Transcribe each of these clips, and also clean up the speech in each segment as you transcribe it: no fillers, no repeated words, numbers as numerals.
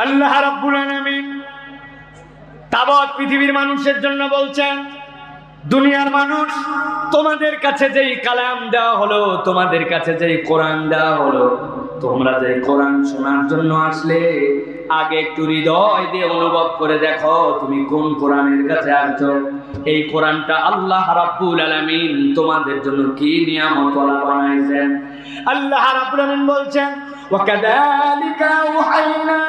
আল্লাহ রাব্বুল আলামিন তাবৎ পৃথিবীর মানুষের জন্য বলছেন, দুনিয়ার মানুষ, তোমাদের কাছে যেই কালাম দেওয়া হলো, তোমাদের কাছে যেই কোরআন দেওয়া হলো, তোমরা যেই কোরআন শোনার জন্য আসলে, আগে একটু হৃদয় দিয়ে অনুভব করে দেখো তুমি কোন কোরআনের কাছে আসছো। এই কোরআনটা আল্লাহ রাব্বুল আলামিন তোমাদের জন্য কি নিয়ামত বানাইছেন। আল্লাহ রাব্বুল আলামিন বলছেন, ওয়াকাযালিকা আওহাইনা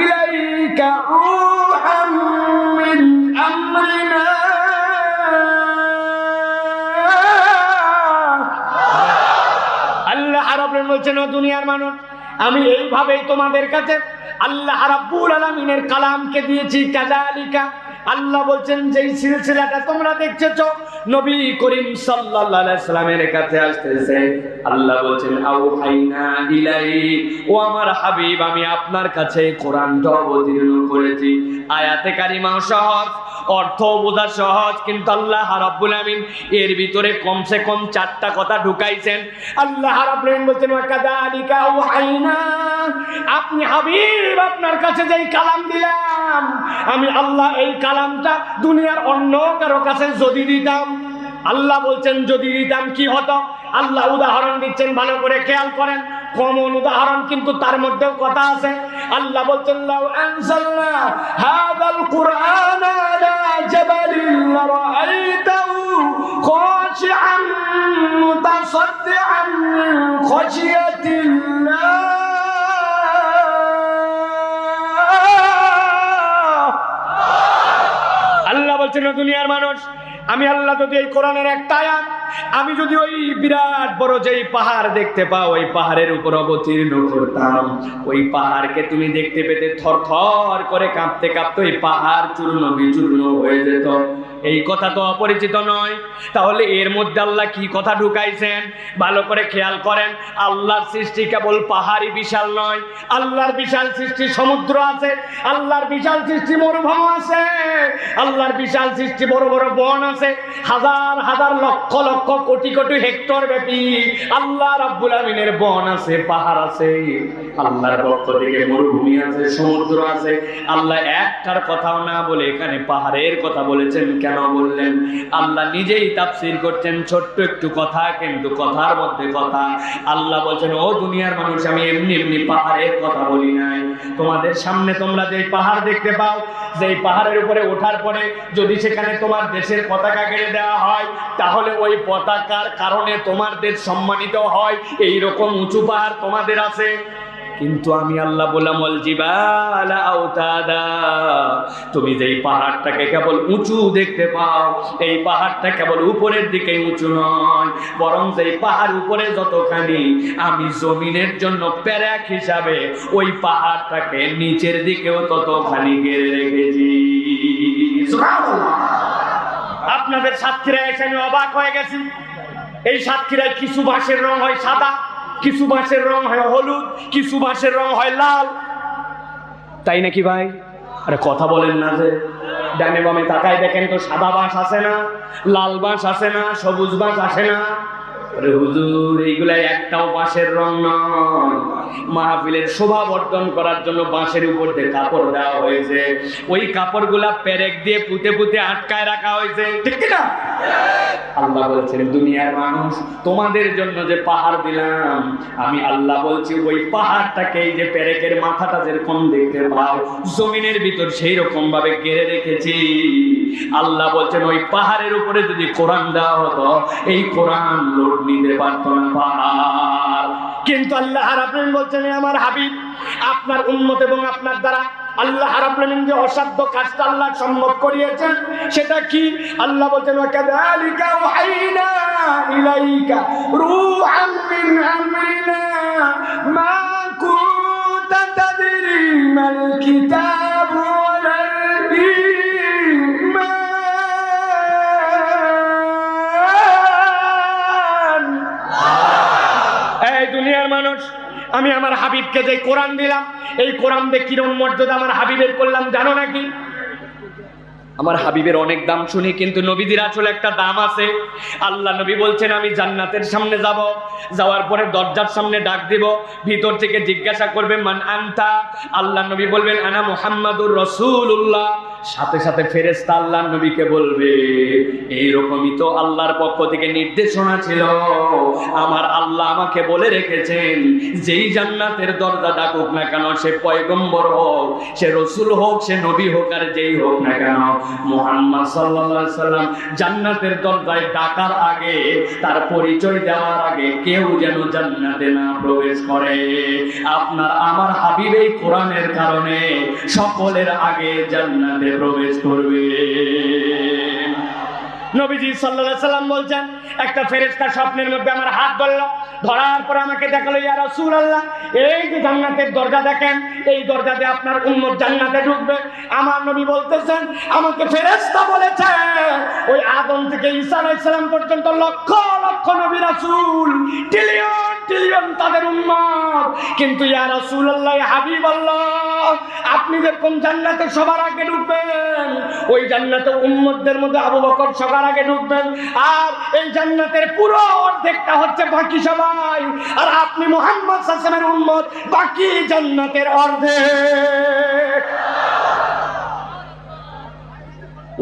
ইলাইকা রূহাম মিন আমরিনা। আল্লাহ রাব্বুল আলামিন বলছেন, ও দুনিয়ার মানুষ, আমি এইভাবেই তোমাদের কাছে আল্লাহ রাব্বুল আলামিনের কালামকে দিয়েছি। কাযালিকা, আল্লাহ বলছেন যেই সিলসিলাটা তোমরা দেখতেছো নবী করিম সাল্লাল্লাহু আলাইহি সাল্লামের কাছে আসতেছে, আল্লাহ বলছেন আওহাইনা ইলাই, ও আমার হাবিব, আমি আপনার কাছে কোরআনটা অবতীর্ণ করেছি। আয়াতে কারিমাও সহজ, অর্থ বোঝা সহজ, কিন্তু আল্লাহ রাব্বুল আলামিন এর ভিতরে কমসে কম 4টা কথা ঢুকাইছেন। আল্লাহ রাব্বুল আলামিন বলছেন, ওয়াকাযালিকা আওহাইনা, আপনি হাবিব, আপনার কাছে যেই কালাম দিলাম, আমি আল্লাহ এই কালামটা দুনিয়ার অন্য কারো কাছে যদি দিতাম, আল্লাহ বলছেন যদি দিতাম কি হতো। আল্লাহ উদাহরণ দিচ্ছেন, ভালো করে খেয়াল করেন, কমন উদাহরণ কিন্তু তার মধ্যেও কথা আছে। আল্লাহ বলছেন, লাউ আনজালনা হাযাল কুরআনা আলা জাবালিন লারাআইতাহু খাশিআন মুতাসাদ্দিআন মিন খাশিয়াতিল্লাহ। আল্লাহ বলছেন, দুনিয়ার মানুষ, আমি আল্লাহ যদি এই কোরআনের একটা আয়াত, আমি যদি ওই বিরাট বড় যেই পাহাড় দেখতে পাও, ওই পাহাড়ের উপর অবতীর্ণ করতাম, ওই পাহাড়কে তুমি দেখতে পেতে থর থর করে কাঁপতে কাঁপতে ওই পাহাড় চূর্ণ বিচূর্ণ হয়ে যেত। এই কথা তো অপরিচিত নয়। তাহলে এর মধ্যে আল্লাহ কি কথা ঢুকাইছেন ভালো করে খেয়াল করেন। আল্লাহর সৃষ্টি কেবল পাহাড়ই বিশাল নয়, আল্লাহর বিশাল সৃষ্টি সমুদ্র আছে, আল্লাহর বিশাল সৃষ্টি মরুভূমি আছে, আল্লাহর বিশাল সৃষ্টি বড় বড় বন আছে, হাজার হাজার লক্ষ লক্ষ কোটি কোটি হেক্টর ব্যাপী আল্লাহ রাব্বুল আমিনের বন আছে, পাহাড় আছে, আল্লাহর পক্ষ থেকে মরুভূমি আছে, সমুদ্র আছে। আল্লাহ একটার কথাও না বলে এখানে পাহাড়ের কথা বলেছেন। কেন বললেন? আল্লাহ নিজেই তাফসীর করছেন, ছোট্ট একটু কথা কিন্তু কথার মধ্যে কথা। আল্লাহ বলছেন, ও দুনিয়ার মানুষ, আমি এমনি এমনি পাহাড়ের কথা বলি নাই। তোমাদের সামনে তোমরা যে পাহাড় দেখতে পাও, যেই পাহাড়ের উপরে ওঠার পরে যদি সেখানে তোমার দেশের পতাকা গেড়ে দেওয়া হয়, তাহলে ওই পতাকার কারণে তোমার দেশ সম্মানিত হয়। এই রকম উঁচু পাহাড় তোমাদের আছে। কিন্তু আমি আল্লাহ বললাম, ওয়াল জিবালা আওতাদা, তুমি যেই পাহাড়টাকে কেবল উঁচু দেখতে পাও, এই পাহাড়টা কেবল উপরের দিকে উঁচু নয়, বরং যেই পাহাড় উপরে যতখানি, আমি জমিনের জন্য প্যারাক হিসাবে ওই পাহাড়টাকে নিচের দিকেও ততখানি ঘিরে রেখেছি। সুবহানাল্লাহ। আপনাদের সাতক্ষীরায় এসে আমি অবাক হয়ে গেছি। এই সাতক্ষীরায় কিছু বাঁশের রং হয় সাদা, কিছু বাঁশের রং হয় হলুদ, কিছু বাঁশের রং হয় লাল। তাই নাকি ভাই? আরে কথা বলেন না যে। ডানে বামে তাকায় দেখেন তো, সাদা বাঁশ আসে না, লাল বাঁশ আসে না, সবুজ বাঁশ আসে না। আরে হুজুর, এইগুলা একটাও বাঁশের রং নয়। মাহফিলের শোভা বর্ধন করার জন্য বাঁশের উপর দিয়ে কাপড় দেওয়া হয়েছে, ওই কাপড়গুলা পেরেক দিয়ে পুঁতে পুঁতে আটকায় রাখা হয়েছে, ঠিক না? আল্লাহ বলছেন, দুনিয়ার মানুষ, তোমাদের জন্য যে পাহাড় দিলাম, আমি আল্লাহ বলছি ওই পাহাড়টাকে, এই যে পেরেকের মাথাটা যেরকম দেখতে পাও জমিনের ভিতর, সেই রকম ভাবে ঘিরে রেখেছি। আল্লাহ বলছেন, ওই পাহাড়ের উপরে যদি কোরআন দেওয়া হতো, এই কোরআন লোড নিতে পারতো না পাহাড়। কিন্তু আল্লাহ রাব্বুল আলামিন বলছেন, আমার হাবিব, আপনার উম্মত এবং আপনার দ্বারা আল্লাহ রাব্বুল আলামিন যে অসাধ্য কাজটা আল্লাহ সম্ভব করিয়েছেন, সেটা কি? আল্লাহ বলছেন, ওয়াকাযালিকা ওয়াহাইনা ইলাইকা রূহাম মিন আমরিনা মা কুনতা তাদরি মাল কিতাব ওয়ালাল ঈমান। এই দুনিয়ার মানুষ, আমি আমার হাবিবকে যে কোরআন দিলাম, এই কোরআন দিয়ে কিরম মর্যাদা আমার হাবিবের করলাম জানো নাকি? আমার হাবিবের অনেক দাম শুনি, কিন্তু নবীদের আসলে একটা দাম আছে। আল্লাহ নবী বলছেন আমি জান্নাতের সামনে যাব, যাওয়ার পরে দরজার সামনে ডাক দিব, ভিতর থেকে জিজ্ঞাসা করবে মান আনতা। আল্লাহ নবী বলবেন আনা মুহাম্মাদুর রাসূলুল্লাহ। সাথে সাথে ফেরেশতা আল্লাহ নবীকে বলবে এইরকমই তো আল্লাহর পক্ষ থেকে নির্দেশনা ছিল, আমার আল্লাহ আমাকে বলে রেখেছেন যেই জান্নাতের দরজা ডাকুক না কেন, সে পয়গম্বর হোক, সে রসুল হোক, সে নবী হোক, আর যেই হোক না কেন, মুহাম্মদ সাল্লাল্লাহু আলাইহি সাল্লাম জান্নাতের দরজায় ডাকার আগে, তার পরিচয় দেওয়ার আগে কেউ যেন জান্নাতে না প্রবেশ করে। আপনার আমার হাবিব এই কোরআনের কারণে সকলের আগে জান্নাতে প্রবেশ করবে। নবীজি সাল্লাল্লাহু আলাইহি সাল্লাম বলছেন একটা ফেরেশতা স্বপ্নের মধ্যে আমার হাত ধরলো, ধরার পর আমাকে দেখালো ইয়া রাসূলুল্লাহ, এই যে জান্নাতের দরজা দেখেন, এই দরজা দিয়ে আপনার উম্মত জান্নাতে ঢুকবে। আমার নবী বলতেছেন আমাকে ফেরেশতা বলেছে ওই আদম থেকে ঈসা আলাইহিস সালাম পর্যন্ত লক্ষ লক্ষ নবী রাসূল, ট্রিলিয়ন ট্রিলিয়ন তাদের উম্মত, কিন্তু ইয়া রাসূলুল্লাহ, হাবিবাল্লাহ, আপনি যেরকম জান্নাতে সবার আগে ঢুকবেন, ওই জান্নাতে উম্মতদের মধ্যে আবু বকর সবার আগে ঢুকবেন, আর এই জান্নাতের পুরো অর্ধেকটা হচ্ছে বাকি সবাই, আর আপনি মুহাম্মদ সাল্লাল্লাহু আলাইহি ওয়াসাল্লামের উম্মত, বাকি জান্নাতের অর্ধেক।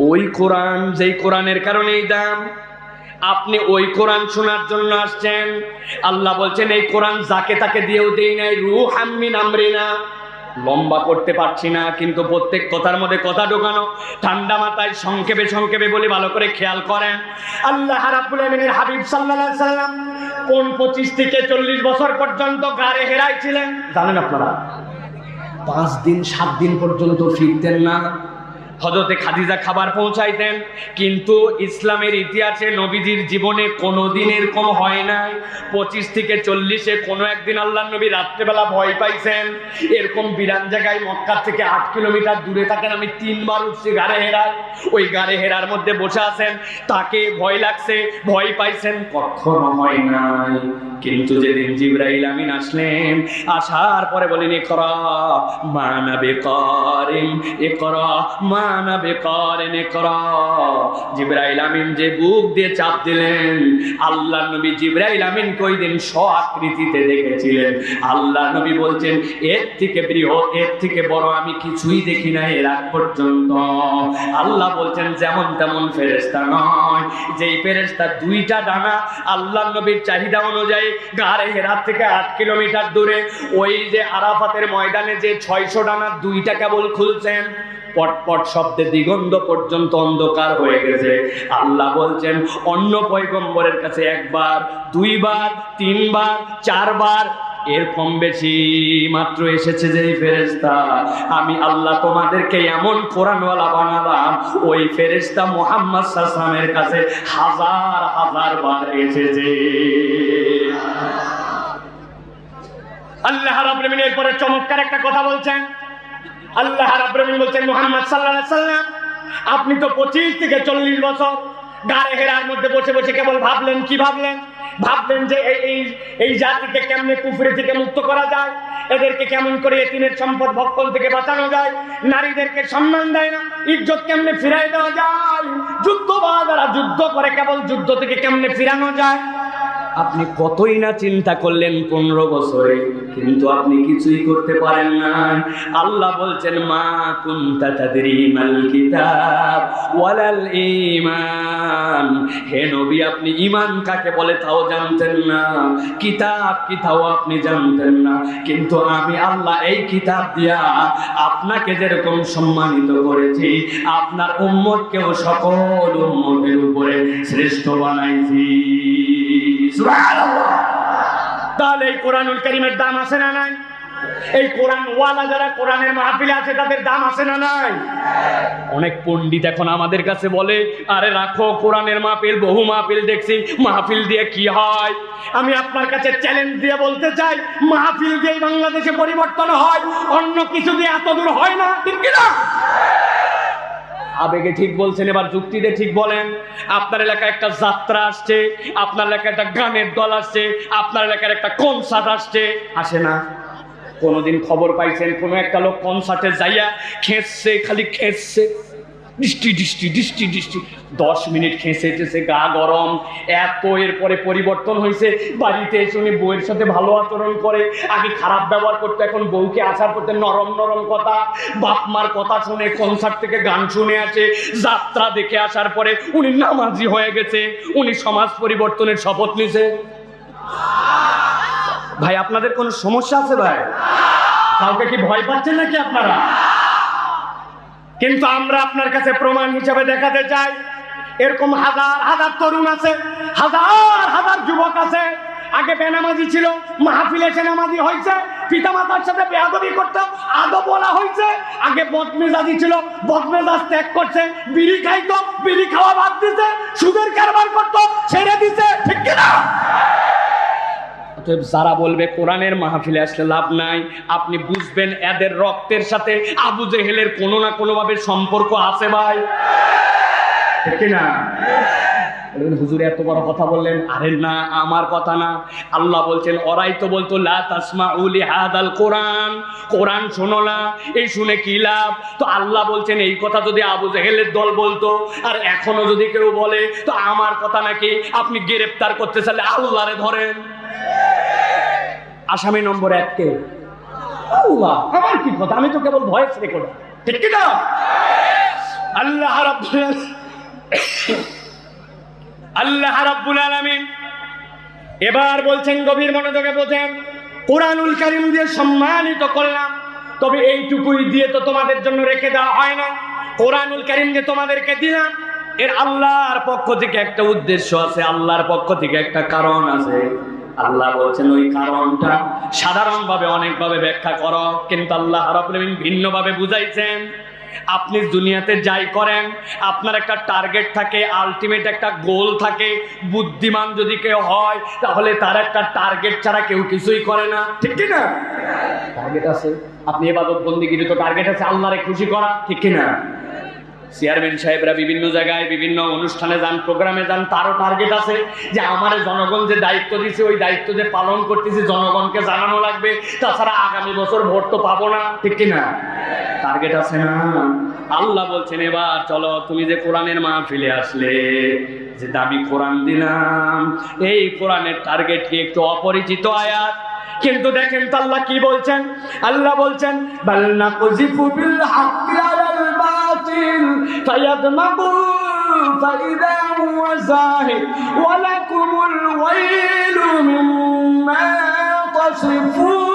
ওই কোরআন, যেই কোরআনের কারণেই দাম, আপনি ওই কোরআন শোনার জন্য আসছেন। আল্লাহ বলছেন এই কোরআন যাকে তাকে দিয়েও দেই নাই, রূহাম মিন আমরিনা। লম্বা করতে পারছি না, কিন্তু প্রত্যেক কথার মধ্যে কথা ঢোকানো, ঠান্ডা মাথায় সংক্ষেপে সংক্ষেপে বলি, ভালো করে খেয়াল করেন। আল্লাহ রাব্বুল আমিনের হাবিব সাল্লাল্লাহু আলাইহি সাল্লাম 25 থেকে 40 বছর পর্যন্ত গারে হেরায় ছিলেন। জানেন আপনারা 5 দিন 7 দিন পর্যন্ত ফিরতেন না। হযরতে খাদিজা খাবার পৌঁছাইতেন, কিন্তু ইসলামের ইতিহাসে নবীজির জীবনে কোনোদিন এরকম হয় নাই 25 থেকে 40-এ কোনো একদিন আল্লাহর নবী রাত্রেবেলা ভয় পাইছেন। এরকম বিরান জায়গায় মক্কা থেকে 8 কিলোমিটার দূরে থাকেন, আমি 3 বার উঠছি গারে হেরায়, ওই গারে হেরার মধ্যে বসে আছেন, তাকে ভয় লাগছে, ভয় পাইছেন, কখনো হয় নাই। কিন্তু যেদিন জিবরাইল আমিন আসলেন, আসার পরে বলেন ইকরা মা আনা বিকারিন, ইকরা মা আনা বিকারিন, ইকরা। জিবরাইল আমিন যে বুক দিয়ে চাপ দিলেন, আল্লাহ নবী জিবরাইল আমিন কই দিন স্ব-আকৃতিতে দেখেছিলেন। আল্লাহ নবী বলছেন এর থেকে বৃহৎ, এর থেকে বড় আমি কিছুই দেখি না এর আগ পর্যন্ত। আল্লাহ বলছেন যেমন তেমন ফেরেশতা নয়, যেই ফেরেশতা 2টা ডানা আল্লাহ নবীর চাহিদা অনুযায়ী গারে হেরা থেকে 8 কিলোমিটার দূরে, ওই যে আরাফাতের ময়দানে যে 600 ডানা 2টা কেবল খুলছেন, পটপট শব্দে দিগন্ত পর্যন্ত অন্ধকার হয়ে গেছে। আল্লাহ বলছেন অন্য পয়গম্বরের কাছে 1 বার 2 বার 3 বার 4 বার, এর কম বেশি মাত্র এসেছে যেই ফেরেশতা, আমি আল্লাহ তোমাদেরকে এমন কোরআনওয়ালা বানালাম, ওই ফেরেশতা মুহাম্মদ সাল্লাল্লাহু আলাইহি ওয়াসাল্লামের কাছে হাজার হাজার বার এসেছে। আল্লাহ রাব্বুল আমিন এরপরে চমৎকার একটা কথা বলছেন। আল্লাহ রাব্বুল আমিন বলছেন মুহাম্মদ সাল্লাল্লাহু আলাইহি ওয়াসাল্লাম, আপনি তো 25 থেকে 40 বছর গারে হেরার মধ্যে বসে বসে কেবল ভাবলেন, কি ভাবলেন? ভাবলেন যে এই জাতিকে কেমনে কুফরি থেকে মুক্ত করা যায়, এদেরকে কেমন করে এতিমের সম্পদ ভক্ষণ থেকে বাঁচানো যায়, নারীদেরকে সম্মান দেয় না, ইজ্জত কেমনে ফিরাই দেওয়া যায়, যুদ্ধবাজারা যুদ্ধ করে কেবল যুদ্ধ থেকে কেমনে ফিরানো যায়। আপনি কতই না চিন্তা করলেন 15 বছরে, কিন্তু আপনি কিছুই করতে পারেন না। আল্লাহ বলছেন মা কুনতা তাদরি মাল কিতাব ওয়ালাল ঈমান, হে নবী আপনি ঈমান কাকে বলে তাও জানতেন না, কিতাব কি তাও আপনি জানতেন না, কিন্তু আমি আল্লাহ এই কিতাব দিয়া আপনাকে যেরকম সম্মানিত করেছি, আপনার উম্মতকেও সকল উম্মতের উপরে শ্রেষ্ঠ বানাইছি। তাহলে এই কোরআনুল কারীমের দাম আছে না নাই? এই কোরআন ওয়ালা যারা কোরআনের মাহফিলে আছে তাদের দাম আছে না নাই? অনেক পণ্ডিত এখন আমাদের কাছে বলে আরে রাখো কোরআনের মাহফিল, বহু মাহফিল দেখছি, মাহফিল দিয়ে কি হয়? আমি আপনার কাছে চ্যালেঞ্জ দিয়ে বলতে চাই, মাহফিল দিয়ে বাংলাদেশে পরিবর্তন হয়, অন্য কিছু দিয়ে এত দূর হয় না, ঠিক কি না? আবেগে ঠিক বলছেন, এবার যুক্তিতে ঠিক বলেন। আপনার এলাকায় একটা যাত্রা আসছে, আপনার এলাকায় একটা গানের দল আসছে, আপনার এলাকার একটা কনসার্ট আসছে, আসে না? কোনোদিন খবর পাইছেন কোনো একটা লোক কনসার্টে যাইয়া খেঁচছে, খালি খেঁচছে? ডিস্টি ডিস্টি ডিস্টি ডিস্টি 10 মিনিট খেঁচেছে, গা গরম এত। এরপরে পরিবর্তন হয়েছে, বাড়িতে এসে উনি বউয়ের সাথে ভালো আচরণ করে। আগে খারাপ ব্যবহার করতে, এখন বউকে আসার করতে নরম নরম কথা, বাপ মার কথা শুনে, কনসার্ট থেকে গান শুনে আসে, যাত্রা দেখে আসার পরে উনি নামাজি হয়ে গেছে, উনি সমাজ পরিবর্তনের শপথ নিছে। ভাই আপনাদের কোনো সমস্যা আছে ভাই? কাউকে কি ভয় পাচ্ছেন নাকি আপনারা? কিন্তু আমরা আপনার কাছে প্রমাণ হিসাবে দেখাতে চাই, এরকম হাজার হাজার তরুণ আছে, হাজার হাজার যুবক আছে, আগে বেনামাজি ছিল, মাহফিলে এসে নামাজি হয়েছে, পিতামাতার সাথে বেয়াদবি করতো, আদব বলা হয়েছে। আগে বদমেজাজি ছিল, বদমেজাজ ত্যাগ করছে, বিড়ি খাইতো, বিড়ি খাওয়া বাদ দিছে, সুদের কারবার করতো, ছেড়ে দিছে, ঠিক কিনা? যারা বলবে কোরআনের মাহফিলে আসলে লাভ নাই, আপনি বুঝবেন এদের রক্তের সাথে আবু জেহেলের কোনো না কোনো ভাবে সম্পর্ক আছে ভাই, ঠিক না? হুজুর এত বড় কথা বললেন। আরে না, আমার কথা না, আল্লাহ বলছেন ওরাই তো বলতো লা তাসমাউ লিহাদাল কোরআন, কোরআন শোনো না, এই শুনে কি লাভ? তো আল্লাহ বলছেন এই কথা যদি আবু জেহেলের দল বলতো আর এখনো যদি কেউ বলে, তো আমার কথা নাকি আপনি গ্রেফতার করতে চাইলে আল্লাহরে ধরেন। আসামি নম্বর 1 কে? আল্লাহ। আমার কি কথা, আমি তো কেবল ভয়েস রেকর্ড, ঠিক কি না? আল্লাহ রাব্বুল আলামিন এবার বলছেন, গভীর মনোযোগে বোঝেন, কোরআনুল কারীম দিয়ে সম্মানিত করলাম, তবে এইটুকুই দিয়ে তো তোমাদের জন্য রেখে দেওয়া হয় না। কোরআনুল কারীম যে তোমাদেরকে দিলাম, এর আল্লাহর পক্ষ থেকে একটা উদ্দেশ্য আছে, আল্লাহর পক্ষ থেকে একটা কারণ আছে। আল্লাহ বলছেন ওই কারণটা সাধারণভাবে অনেকভাবে ব্যাখ্যা করো, কিন্তু আল্লাহ রাব্বুল আলামিন ভিন্নভাবে বুঝাইছেন। আপনি দুনিয়াতে যাই করেন, আপনার একটা টার্গেট থাকে, আলটিমেট একটা গোল থাকে। বুদ্ধিমান যদি কেউ হয় তাহলে তার একটা টার্গেট ছাড়া কেউ কিছুই করে না, ঠিক কি না? টার্গেট আছে, আপনি ইবাদত বন্দেগীর তো টার্গেট আছে আল্লাহরে খুশি করা, ঠিক কি না? চেয়ারম্যান সাহেবরা বিভিন্ন জায়গায় বিভিন্ন অনুষ্ঠানে যান, প্রোগ্রামে যান, তারও টার্গেট আছে যে আমার জনগণ যে দায়িত্ব দিছে ওই দায়িত্ব যে পালন করতেছি জনগণকে জানানো লাগবে, তাছাড়া আগামী বছর ভোট তো পাবো না, ঠিক কিনা? টার্গেট আছে না? আল্লাহ বলছেন এবার চলো, তুমি যে কোরআনের মাহফিলে আসলে, যে দামি কোরআন দিলাম, এই কোরআনের টার্গেট কি একটু অপরিচিত আয়াত, কিন্তু দেখেন তো আল্লাহ কি বলছেন। আল্লাহ বলছেন বাল নাকযিফু বিল হাক্কি আলাল বাতিল ফায়াদমাগু ফাইদা হুয়া যাহিক ওয়া লাকুমুল ওয়াইলু মিম্মা তাসিফুন।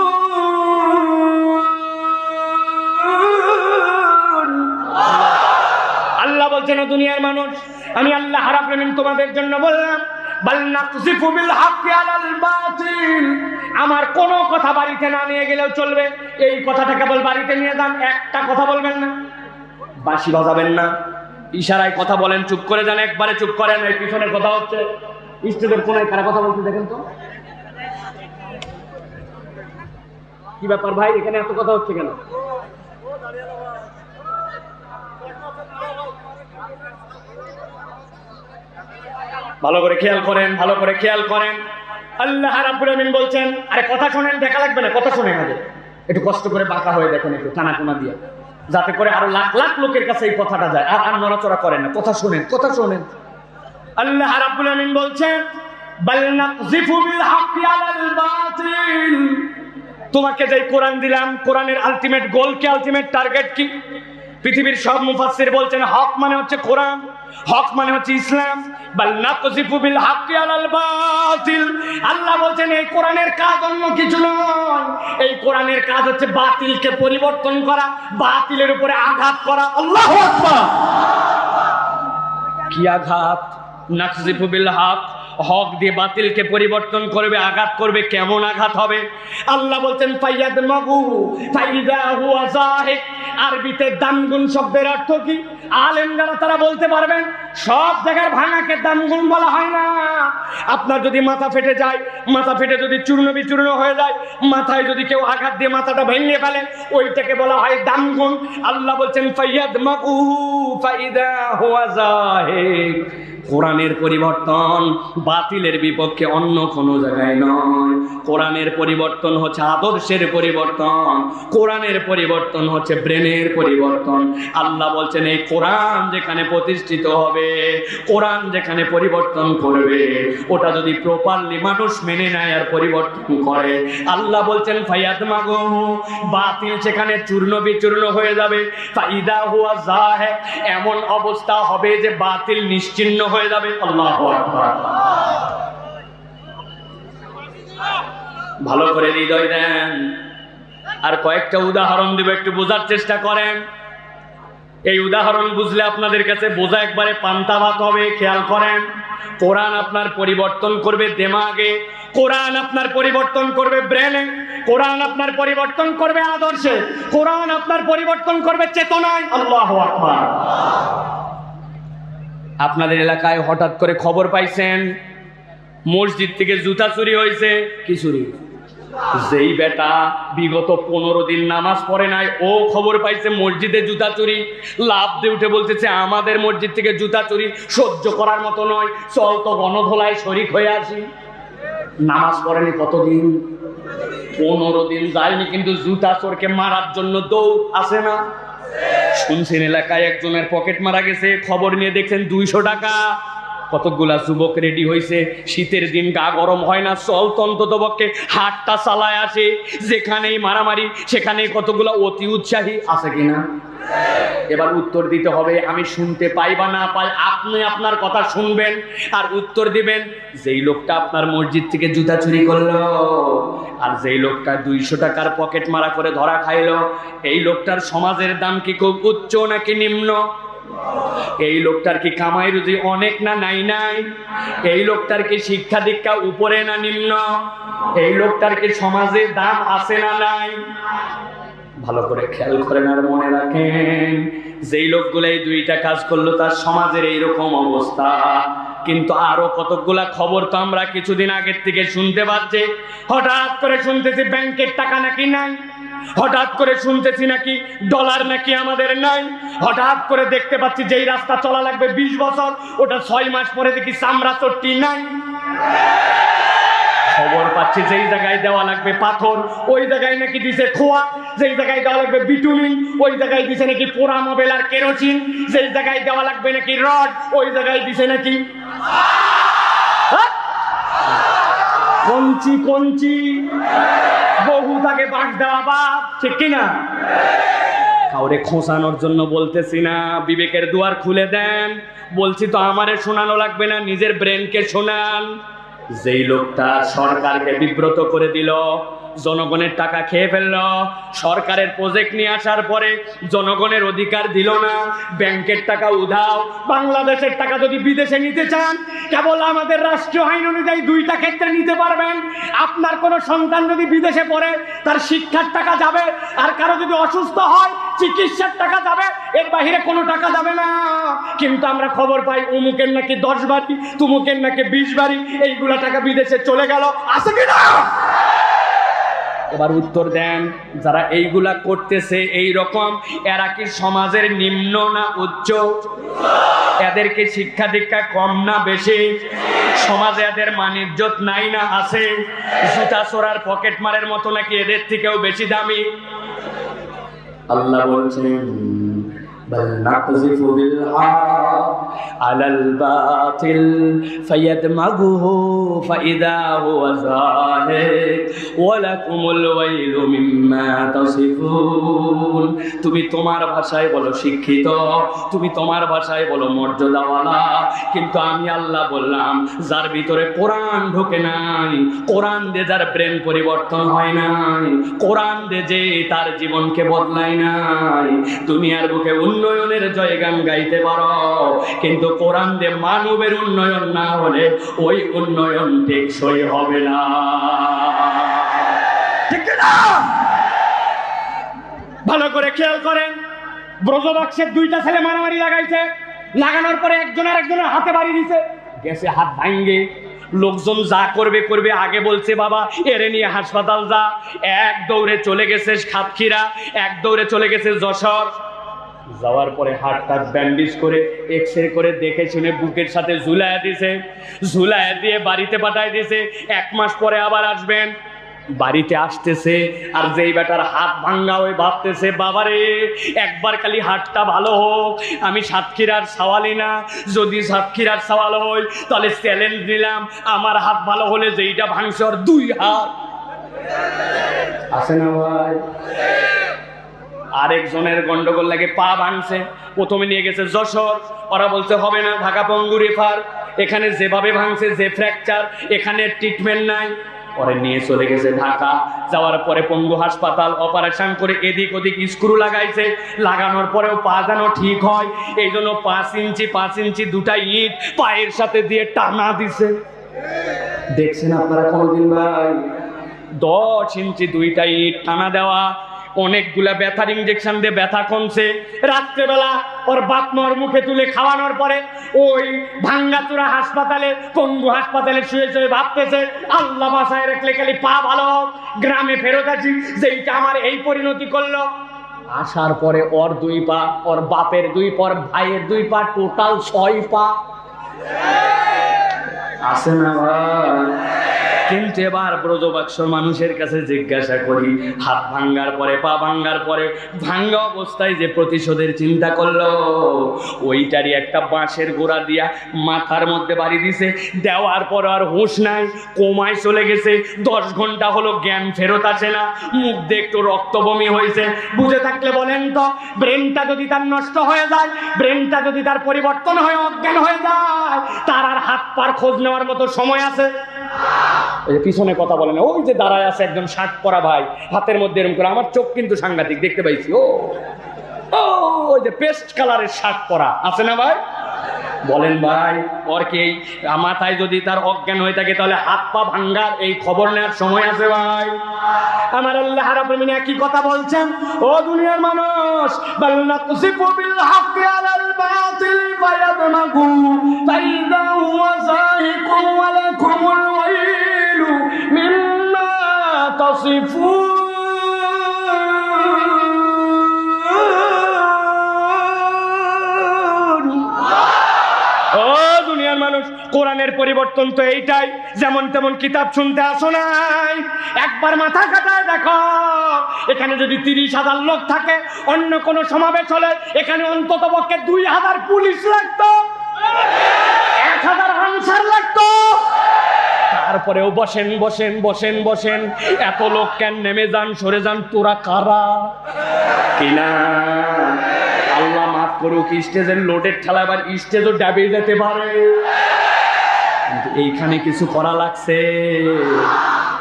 আল্লাহ বলছেন দুনিয়ার মানুষ, আমি আল্লাহ রাব্বুল আলামিন তোমাদের জন্য বললাম বাল নাকযিফু বিল হাক্কি আলাল বাতিল, আমার কোনো কথা বাড়িতে না নিয়ে গেলেও চলবে, এই কথাটা কেবল বাড়িতে নিয়ে যান, একটা কথা বলবেন না, বাঁশি বাজাবেন না, ইশারায় কথা বলেন, চুপ করে যান, একবারে চুপ করেন। এই পিছনের কথা হচ্ছে, স্টেজের কোনায় কারা কথা বলতে দেখেন তো, কি ব্যাপার ভাই, এখানে এত কথা হচ্ছে কেন? ভালো করে খেয়াল করেন, ভালো করে খেয়াল করেন। আল্লাহ রাব্বুল আলামিন বলছেন, আরে কথা শোনেন, দেখা লাগবে না, কথা শোনেন, আগে একটু কষ্ট করে বাঁকা হয়ে দেখেন, একটু টানা টানা দিয়ে, যাতে করে আরো লাখ লাখ লোকের কাছে এই কথাটা যায়। আর নড়াচড়া করেন না, কথা শোনেন, কথা শোনেন। আল্লাহ রাব্বুল আলামিন বলছেন বাল নাকযিফু বিল হাক্কি আলাল বাতিল, তোমাকে যে কোরআন দিলাম, কোরআনের আলটিমেট গোল কি, আলটিমেট টার্গেট কি? পৃথিবীর সব মুফাসসির বলছেন হক মানে হচ্ছে কোরআন, হক মানে হচ্ছে ইসলাম। বাল নাকযিফু বিল হাক্কি আলাল বাতিল, আল্লাহ বলছেন এই কোরআনের কাজ অন্য কিছু নয়, এই কোরআনের কাজ হচ্ছে বাতিলকে পরিবর্তন করা, বাতিলের উপরে আঘাত করা। আল্লাহু আকবার। কি আঘাত? নাকযিফু বিল হক, হক দিয়ে বাতিলকে পরিবর্তন করবে, আঘাত করবে। কেমন আঘাত হবে? আল্লাহ বলছেন ফায়াদমাগু ফাইদা হুয়া যাহিক। আরবিতে দামগুন শব্দের অর্থ কি? আলেম যারা তারা বলতে পারবেন। সব জায়গার ভাঙাকে দামগুন বলা হয় না। আপনার যদি মাথা ফেটে যায়, মাথা ফেটে যদি চূর্ণ বিচূর্ণ হয়ে যায়, মাথায় যদি কেউ আঘাত দিয়ে মাথাটা ভেঙে ফেলে, ওইটাকে বলা হয় দামগুন। আল্লাহ বলছেন ফায়াদমাগু ফাইদা হুয়া যাহিক, কোরআনের পরিবর্তন বাতিলের বিপক্ষে অন্য কোনো জায়গায় নয়। কোরআনের পরিবর্তন হচ্ছে আদর্শের পরিবর্তন, কোরআনের পরিবর্তন হচ্ছে ব্রেনের পরিবর্তন। আল্লাহ বলছেন এই কোরআন যেখানে প্রতিষ্ঠিত হবে, কোরআন যেখানে পরিবর্তন করবে, ওটা যদি প্রপারলি মানুষ মেনে নেয় আর পরিবর্তন করে, আল্লাহ বলছেন ফায়াতমাগু, বাতিল সেখানে চূর্ণ বিচূর্ণ হয়ে যাবে। ফাইদা হুয়া যাহিক, এমন অবস্থা হবে যে বাতিল নিশ্চিহ্ন হয়ে যাবে। আল্লাহু আকবার। ভালো করে হৃদয় দেন। আর কয়েকটা উদাহরণ দেব, একটু বোঝার চেষ্টা করেন। এই উদাহরণ বুঝলে আপনাদের কাছে বোঝা একবারে পান্তা ভাত হবে। খেয়াল করেন, কোরআন আপনার পরিবর্তন করবে দেমাগে, কোরআন আপনার পরিবর্তন করবে ব্রেনে, কোরআন আপনার পরিবর্তন করবে আদর্শে, কোরআন আপনার পরিবর্তন করবে চেতনায়। আল্লাহু আকবার। আপনাদের এলাকায় হঠাৎ করে খবর পাইছেন মসজিদ থেকে জুতা চুরি হয়েছে। কি চুরি? যেই বেটা বিগত 15 দিন নামাজ পড়ে নাই, ও খবর পাইছে মসজিদে জুতা চুরি, লাফ দিয়ে উঠে বলতেছে আমাদের মসজিদ থেকে জুতা চুরি সহ্য করার মতো নয়, চল তো গণধোলায় শরিক হয়ে আসি। নামাজ পড়েনি কতদিন? 15 দিন যায়নি, কিন্তু জুতা চোরকে মারার জন্য দৌড় আসে না? শুনছেন এলাকায় একজনের পকেট মারা গেছে, খবর নিয়ে দেখছেন 200 টাকা। কতগুলা যুবক রেডি হয়েছে, শীতের দিন গা গরম হয় না, চল অন্তত পক্ষে হাটটা চালায় আসে। যেখানেই মারামারি সেখানেই কতগুলা অতি উৎসাহী আছে কিনা? এবার উত্তর দিতে হবে, আমি শুনতে পাই বা না পাই, আপনি আপনার কথা শুনবেন আর উত্তর দিবেন। যেই লোকটা আপনার মসজিদ থেকে জুতা চুরি করলো আর যেই লোকটা 200 টাকার পকেট মারা করে ধরা খাইলো, এই লোকটার সমাজের দাম কি খুব উচ্চ নাকি নিম্ন? এই লোকটার কি কামাই রুজি অনেক না নাই নাই? এই লোকটার কি শিক্ষা দীক্ষা উপরে না নিম্ন? এই লোকটার কি সমাজে দাম আছে না নাই? ভালো করে খেয়াল করেন আর মনে রাখেন, যেই লোকগুলো এই 2টা কাজ করলো তার সমাজের এইরকম অবস্থা। কিন্তু আরো কতগুলা খবর তো আমরা কিছুদিন আগের থেকে শুনতে পাচ্ছি। হঠাৎ করে শুনতেছি ব্যাংকের টাকা নাকি নাই, হঠাৎ করে শুনতেছি নাকি ডলার নাকি আমাদের নাই, হঠাৎ করে দেখতে পাচ্ছি যেই রাস্তা চলা লাগবে 20 বছর, ওটা 6 মাস পরে দেখি চামড়া চট্টি নাই। খবর পাচ্ছি যেই জায়গায় দেওয়া লাগবে পাথর, ওই জায়গায় নাকি দিছে খোয়া, যেই জায়গায় দেওয়া লাগবে বিটুমিন, ওই জায়গায় দিছে নাকি পোড়া মোবাইল আর কেরোসিন, যেই জায়গায় দেওয়া লাগবে নাকি রড, ওই জায়গায় দিছে নাকি কঞ্চি। কঞ্চি বহু তাকে বাদ দেওয়া বাপ, ঠিক কিনা? কাউরে খোঁচানোর জন্য বলতেছি না, বিবেকের দুয়ার খুলে দেন। বলছি তো আমারে শোনানো লাগবে না, নিজের ব্রেনকে শোনান। যেই লোকটা সরকারকে বিব্রত করে দিল, জনগণের টাকা খেয়ে ফেলল, সরকারের প্রজেক্ট নিয়ে আসার পরে জনগণের অধিকার দিল না, ব্যাংকের টাকা উধাও। বাংলাদেশের টাকা যদি বিদেশে নিতে চান, কেবল আমাদের রাষ্ট্রীয় আইন অনুযায়ী 2টা ক্ষেত্রে নিতে পারবেন। আপনার কোনো সন্তান যদি বিদেশে পড়ে, তার শিক্ষার টাকা যাবে, আর কারো যদি অসুস্থ হয় চিকিৎসার টাকা যাবে, এর বাহিরে কোনো টাকা যাবে না। কিন্তু আমরা খবর পাই অমুকের নাকি 10 বাড়ি, তুমুকের নাকি 20 বাড়ি, এইগুলা টাকা বিদেশে চলে গেল, আছে কিনা? এবার উত্তর দেন, যারা এইগুলা করতেছে এই রকম, এরা কি সমাজের নিম্ন না উচ্চ? এদেরকে শিক্ষা দীক্ষা কম না বেশি? সমাজে এদের মান ইজ্জত নাই না আছে? জুতা চোরার পকেট মারের মতো নাকি এদের থেকেও বেশি দামি? আল্লাহ বলছেন بل نقذف بالحق على الباطل فيدمغه فإذا هو زاهق ولكم الويل مما تصفون। তুমি তোমার ভাষায় বলো শিক্ষিত, তুমি তোমার ভাষায় বলো মর্যাদাওয়ালা, কিন্তু আমি আল্লাহ বললাম যার ভিতরে কোরআন ঢোকে নাই, কোরআন দিয়ে যার ব্রেন পরিবর্তন হয় নাই, কোরআন দিয়ে যে তার জীবনকে বদলায় নাই, দুনিয়ার বুকে উন্নয়নের জয়গান গাইতে পারো, কিন্তু কোরআন দিয়ে মানবের উন্নয়ন না হলে ওই উন্নয়ন টেকসই হবে না। ঠিক না? ভালো করে খেয়াল করেন, ব্রজবাক্সের 2টা ছেলে মারামারি লাগাইছে, লাগানোর পরে একজন আর একজনের হাতে বাড়ি দিছে, গেছে হাত ভাঙ্গে। লোকজন যা করবে করবে, আগে বলছে বাবা এরে নিয়ে হাসপাতাল যা, এক দৌড়ে চলে গেছে সাতক্ষীরা, এক দৌড়ে চলে গেছে যশোর। যাওয়ার পরে হাতটা ব্যান্ডেজ করে এক্সরে করে দেখে শুনে বুকের সাথে ঝুলায়া দিছে, ঝুলায়া দিয়ে বাড়িতে পাঠায় দিছে। 1 মাস পরে আবার আসবেন। বাড়িতে আসতেছে আর যেই বেটার হাত ভাঙ্গা ওই ভাবতেছে, বাবারে একবার খালি হাতটা ভালো হোক, আমি সাতক্ষীরার সওয়ালি না, যদি সাতক্ষীরার সওয়াল হই তাহলে চ্যালেঞ্জ নিলাম, আমার হাত ভালো হলে যেইটা ভাঙছে ওর 2 হাত আছে না ভাই। আরেকজনের গন্ডগোল লাগে পা ভাঙছে, প্রথমে নিয়ে গেছে যশোর, ওরা বলছে হবে না, ঢাকা পঙ্গু রেফার, এখানে যেভাবে ভাঙছে যে ফ্র্যাকচার এখানে ট্রিটমেন্ট নাই। পরে নিয়ে চলে গেছে ঢাকা, যাওয়ার পরে পঙ্গু হাসপাতাল, অপারেশন করে এদিক ওদিক স্ক্রু লাগাইছে, লাগানোর পরেও পা যেন ঠিক হয় এই জন্য 5 ইঞ্চি 2টা ইট পায়ের সাথে দিয়ে টানা দিছে। দেখছেন আপনারা কোনোদিন ভাই? 10 ইঞ্চি 2টা ইট টানা দেওয়া, অনেকগুলা ব্যথার ইঞ্জেকশন দিয়ে ব্যথা কমছে। রাত্রেবেলা ওর বাপ মার মুখে তুলে খাওয়ানোর পরে ওই ভাঙ্গাচুরা হাসপাতালে, পঙ্গু হাসপাতালে শুয়ে শুয়ে ভাবতেছে, আল্লাহ বাসায় রাখলে খালি পা ভালো হোক, গ্রামে ফেরত আসি, যেইটা আমার এই পরিণতি করলো। আসার পরে ওর 2 পা, ওর বাপের 2 পা, ওর ভাইয়ের 2 পা, টোটাল 6 পা আছে না ভাই? কিন্তু এবার ব্রজবাক্সর মানুষের কাছে জিজ্ঞাসা করি, হাত ভাঙ্গার পরে পা ভাঙ্গার পরে ভাঙ্গা অবস্থায় যে প্রতিশোধের চিন্তা করলো, ওইটারই একটা বাঁশের গোড়া দিয়া মাথার মধ্যে বাড়ি দিছে, দেওয়ার পর আর হুঁশ নাই, কোমায় চলে গেছে, 10 ঘন্টা হলো জ্ঞান ফেরত আসে না, মুখ দিয়ে একটু রক্ত বমি হয়েছে। বুঝে থাকলে বলেন তো, ব্রেনটা যদি তার নষ্ট হয়ে যায়, ব্রেনটা যদি তার পরিবর্তন হয়ে অজ্ঞান হয়ে যায়, তার আর হাত পার খোঁজ নেওয়ার মতো সময় আছে? পিছনে কথা বলে না, ওই যে দাঁড়ায় আছে একজন শার্ট পরা ভাই, হাতের মধ্যে এরকম করে, আমার চোখ কিন্তু সাংঘাতিক দেখতে পাইছি, ওই যে পেস্ট কালারের শার্ট পরা আছে না ভাই? বলেন ভাই, ওর কি মাথায় যদি তার অজ্ঞান হয়ে থাকে তাহলে হাত পা ভাঙ্গার এই খবর নেওয়ার সময় আছে ভাই? আমার আল্লাহ রাব্বুল আলামিন কি কথা বলছেন, ও দুনিয়ার মানুষ, বাল নাকসিফু বিল হাক্কি আলাল বাতিল ফায়াদমাগু ফাইদা হুয়া যাহিকুম ওয়া লাকুমুল ওয়াইলু মিম্মা তাসিফুন। মানুষ, কোরআনের পরিবর্তন তো এইটাই, যেমন তেমন কিতাব শুনতে আসো নাই, একবার মাথা কাটায় দেখো, এখানে যদি 30,000 লোক থাকে, অন্য কোন সমাবেশ হলে এখানে অন্তত পক্ষে 2,000 পুলিশ লাগতো, 1,000 আনসার লাগতো। তারপরেও বসেন বসেন বসেন বসেন, এত লোক কেন, নেমে যান, সরে যান, তোরা কারা কিনা? আল্লাহ মাফ করুক, স্টেজের লোডের ঠেলা আবার স্টেজও ডাবে যেতে পারে, কিন্তু এইখানে কিছু করা লাগছে,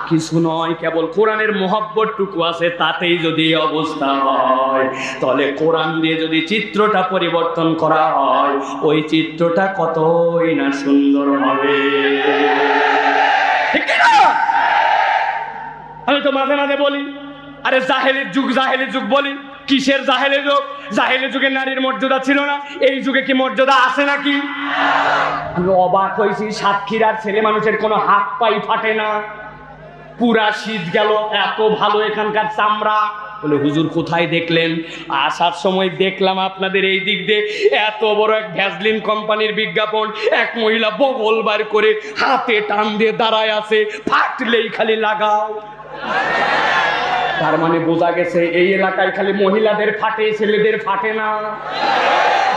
কিছু নয়, কেবল কোরআনের মহব্বতটুকু আছে, তাতেই যদি অবস্থা হয়, তাহলে কোরআন দিয়ে যদি চিত্রটা পরিবর্তন করা হয়, ওই চিত্রটা কতই না সুন্দর হবে, ঠিক না? আমি তো মাঝে মাঝে বলি, আরে জাহেলের যুগ বলি, কিসের জাহেলের যুগ? জাহেলের যুগে নারীর মর্যাদা ছিল না, এই যুগে কি মর্যাদা আছে নাকি? আমি অবাক হয়েছি, সাতক্ষীরার ছেলে মানুষের কোনো হাত পাই ফাটে না, পুরা শীত গেল, এত ভালো এখানকার চামড়া। বলে হুজুর কোথায় দেখলেন? আসার সময় দেখলাম আপনাদের এই দিক দিয়ে এত বড় এক ভ্যাসলিন কোম্পানির বিজ্ঞাপন, এক মহিলা বগল বার করে হাতে টান দিয়ে দাঁড়ায় আছে, ফাটলেই খালি লাগাও। তার মানে বোঝা গেছে এই এলাকায় খালি মহিলাদের ফাটে, ছেলেদের ফাটে না।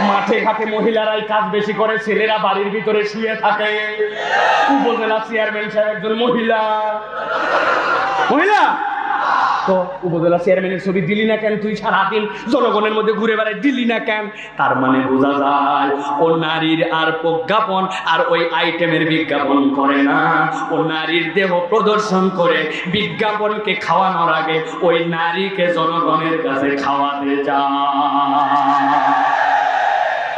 মাঠে ঘাটে মহিলারাই কাজ বেশি করে, ছেলেরা বাড়ির ভিতরে শুয়ে থাকে। উপজেলা চেয়ারম্যান সাহেব একজন মহিলা, তো উপজেলা চেয়ারম্যানের ছবি দিলি না কেন? তুই সারাদিন জনগণের মধ্যে ঘুরে বেড়াই, দিলি না কেন? তার মানে বোঝা যায় ও নারীর আর প্রজ্ঞাপন আর ওই আইটেমের বিজ্ঞাপন করে না, ও নারীর দেহ প্রদর্শন করে বিজ্ঞাপনকে খাওয়ানোর আগে ওই নারীকে জনগণের কাছে খাওয়াতে যায়।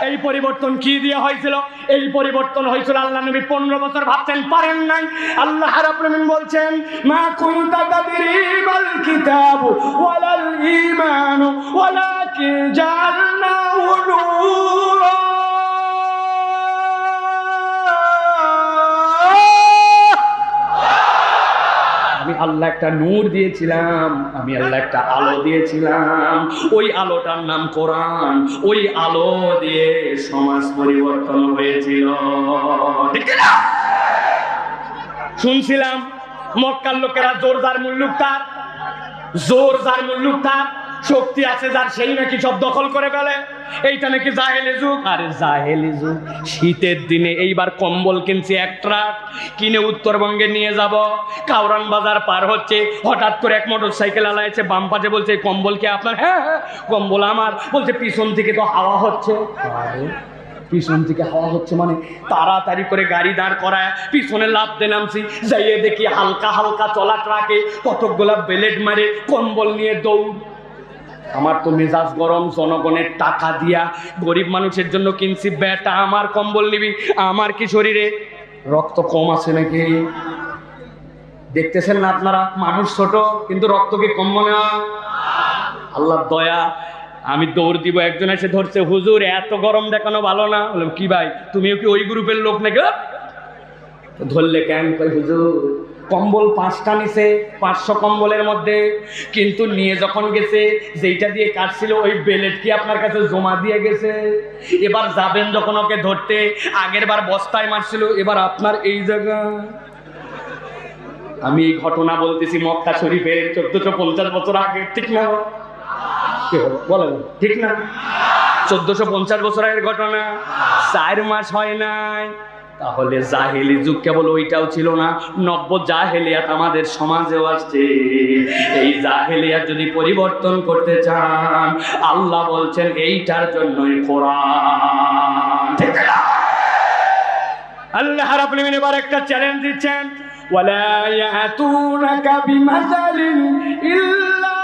এই পরিবর্তন কি দিয়ে হয়েছিল? এই পরিবর্তন হয়েছিল আল্লাহ নবী 15 বছর ভাবতেন, পারেন নাই। আল্লাহ রাব্বুল আলামিন বলছেন, মা কুনতা তাদরিবাল কিতাবু ওয়ালাল ঈমানু ওয়ালাকিন জাআলনাহু নূরা। আমি আল্লাহ একটা নূর দিয়েছিলাম, আমি আল্লাহ একটা আলো দিয়েছিলাম, ওই আলোটার নাম কোরআন। ওই আলো দিয়ে সমাজ পরিবর্তন হয়েছিল। ঠিক না? শুনছিলাম মক্কার লোকেরা জোরদার মুল্লুক তার, জোরদার মুল্লুক তার, শক্তি আছে যার, সেই নাকি সব দখল করে ফেলে। এইটা নাকি জাহেলি যুগ। আরে জাহেলি যুগ, শীতের দিনে এইবার কম্বল কিনছি এক ট্রাক, কিনে উত্তরবঙ্গে নিয়ে যাব। কাউরান বাজার পার হচ্ছে, হঠাৎ করে এক মোটর সাইকেল আলা এসে বাম পাশে বলছে, কম্বল কি আপনার? হ্যাঁ হ্যাঁ কম্বল আমার। বলছে পিছন থেকে তো হাওয়া হচ্ছে। আরে পিছন থেকে হাওয়া হচ্ছে মানে? তাড়াতাড়ি করে গাড়ি দাঁড় করায় পিছনে লাফ দিয়ে নামছি, যাইয়ে দেখি হালকা হালকা চলা ট্রাকে কতকগুলা বেলেট মারে কম্বল নিয়ে দৌড়। আমার তো মেজাজ গরম, জনগণের টাকা দিয়া গরিব মানুষের জন্য কিনছি, বেটা আমার কম্বল নিবি? আমার কি শরীরে রক্ত কম আছে নাকি? দেখতেছেন না আপনারা, মানুষ ছোট কিন্তু রক্ত কি কম মনে হয়? আল্লাহর দয়া। আমি দৌড় দিব, একজন এসে ধরছে, হুজুর এত গরম দেখানো ভালো না। বললাম কি ভাই, তুমিও কি ওই গ্রুপের লোক নাকি? ধরলে কেন? কই হুজুর কম্বল 5টা নিছে, 500 কম্বলের মধ্যে, কিন্তু নিয়ে যখন গেছে যেইটা দিয়ে কাটছিল ওই বেলেট কি আপনার কাছে জমা দিয়ে গেছে। এবার যাবেন যখন ওকে ধরতে, আগের বার বস্তায় মারছিল, এবার আপনার এই জায়গা। আমি এই ঘটনা বলতেছি মক্কা শরীফের 1450 বছর আগে, ঠিক না? বলেন ঠিক না? 1450 বছর আগের ঘটনা, 4 মাস হয় নাই। তাহলে জাহেলি যুগ কেবল ওইটাও ছিল না, নব্য জাহেলিয়াত আমাদের সমাজেও আসছে। এই জাহেলিয়াত যদি পরিবর্তন করতে চান, আল্লাহ বলছেন এইটার জন্যই কোরআন। ঠিক না? আল্লাহ রাব্বুল আলামিন এবার একটা চ্যালেঞ্জ দিচ্ছেন, ওয়ালা ইয়াতুনাকা বিমাসালিন ইল্লা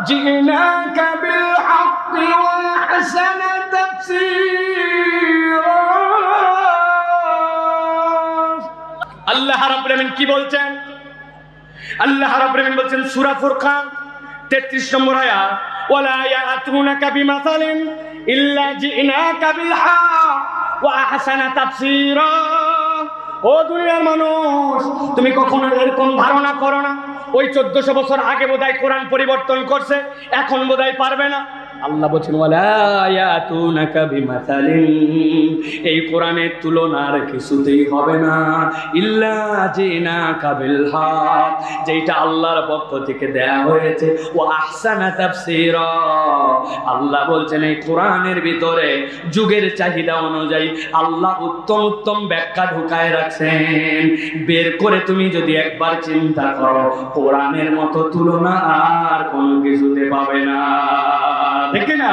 জিনাকা বিল হাক্কি ওয়া আহসানা তাফসীরা। আল্লাহ রাব্বুল আলামিন কি বলছেন? আল্লাহ রাব্বুল আলামিন বলছেন সূরা ফুরকান 33 নম্বর আয়াত, ওয়ালা ইয়াতুনাকা বিমাসালিন ইল্লা জিনাকা বিল হাক্কি ওয়া আহসানা তাফসীরা। ও দুনিয়ার মানুষ, তুমি কখনো এরকম ধারণা করো না ওই 1400 বছর আগে বোধহয় কোরআন পরিবর্তন করছে, এখন বোধহয় পারবে না। আল্লাহ বলছেন ওয়ালা ইয়াতুনাকা বিমাসালিন, এই কোরআনের তুলনা আর কিছুতেই হবে না, ইল্লা জিনাকা বিল হক, যেটা আল্লাহর পক্ষ থেকে দেয়া হয়েছে, ওয়া আহসানা তাফসীরা। আল্লাহ বলছেন এই কোরআনের ভিতরে যুগের চাহিদা অনুযায়ী আল্লাহ উত্তম উত্তম ব্যাখ্যা ঢুকায় রাখছেন। বের করে তুমি যদি একবার চিন্তা করো, কোরআনের মতো তুলনা আর কোনো কিছুতে পাবে না। ঠিক না?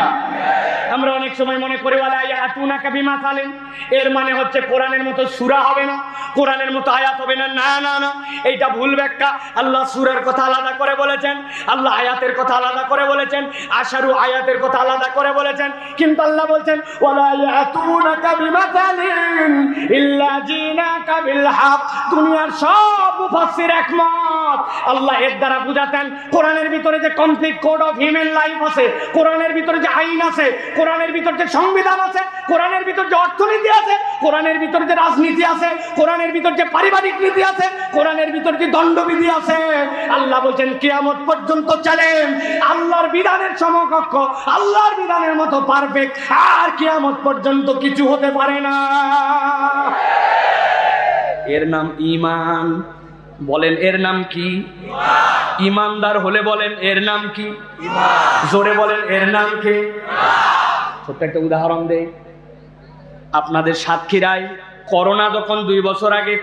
আমরা অনেক সময় মনে করি ওয়ালা ইয়াতুনাকা বিমাসালিন, এর মানে হচ্ছে কোরআনের মতো সূরা হবে না, কোরআনের মতো আয়াত হবে না। না না না, এইটা ভুল ব্যাখ্যা। আল্লাহ সূরার কথা আলাদা করে বলেছেন, আল্লাহ আয়াতের কথা আলাদা করে বলেছেন, আশারু আয়াতের কথা আলাদা করে বলেছেন, কিন্তু আল্লাহ বলছেন ওয়ালা ইয়াতুনাকা বিমাসালিন ইল্লা জিনাকা বিল হক। দুনিয়ার সব মুফাসসির একমত, আল্লাহ এর দ্বারা বুঝাতেন কোরআনের ভিতরে যে complete code of human life আছে, কোরআনের ভিতরে যে আইন আছে, কোরআনের ভিতরে যে সংবিধান আছে, কোরআনের ভিতরে যে অর্থনীতি আছে, কোরআনের ভিতরে যে রাজনীতি আছে, কোরআনের ভিতরে যে পারিবারিক নীতি আছে, কোরআনের ভিতরে যে দণ্ডবিধি আছে, আল্লাহ বলছেন কিয়ামত পর্যন্ত চলেন আল্লাহর বিধানের সমকক্ষ, আল্লাহর বিধানের মতো পারফেক্ট আর কিয়ামত পর্যন্ত কিছু হতে পারে না। এর নাম ঈমান। বলেন এর নাম কি? ঈমানদার হলে বলেন এর নাম কি? জোরে বলেন এর নাম কি? ছোট্ট একটা উদাহরণ দেই আপনাদের সাতক্ষীরায়। করোনা যখন 2 বছর আগে,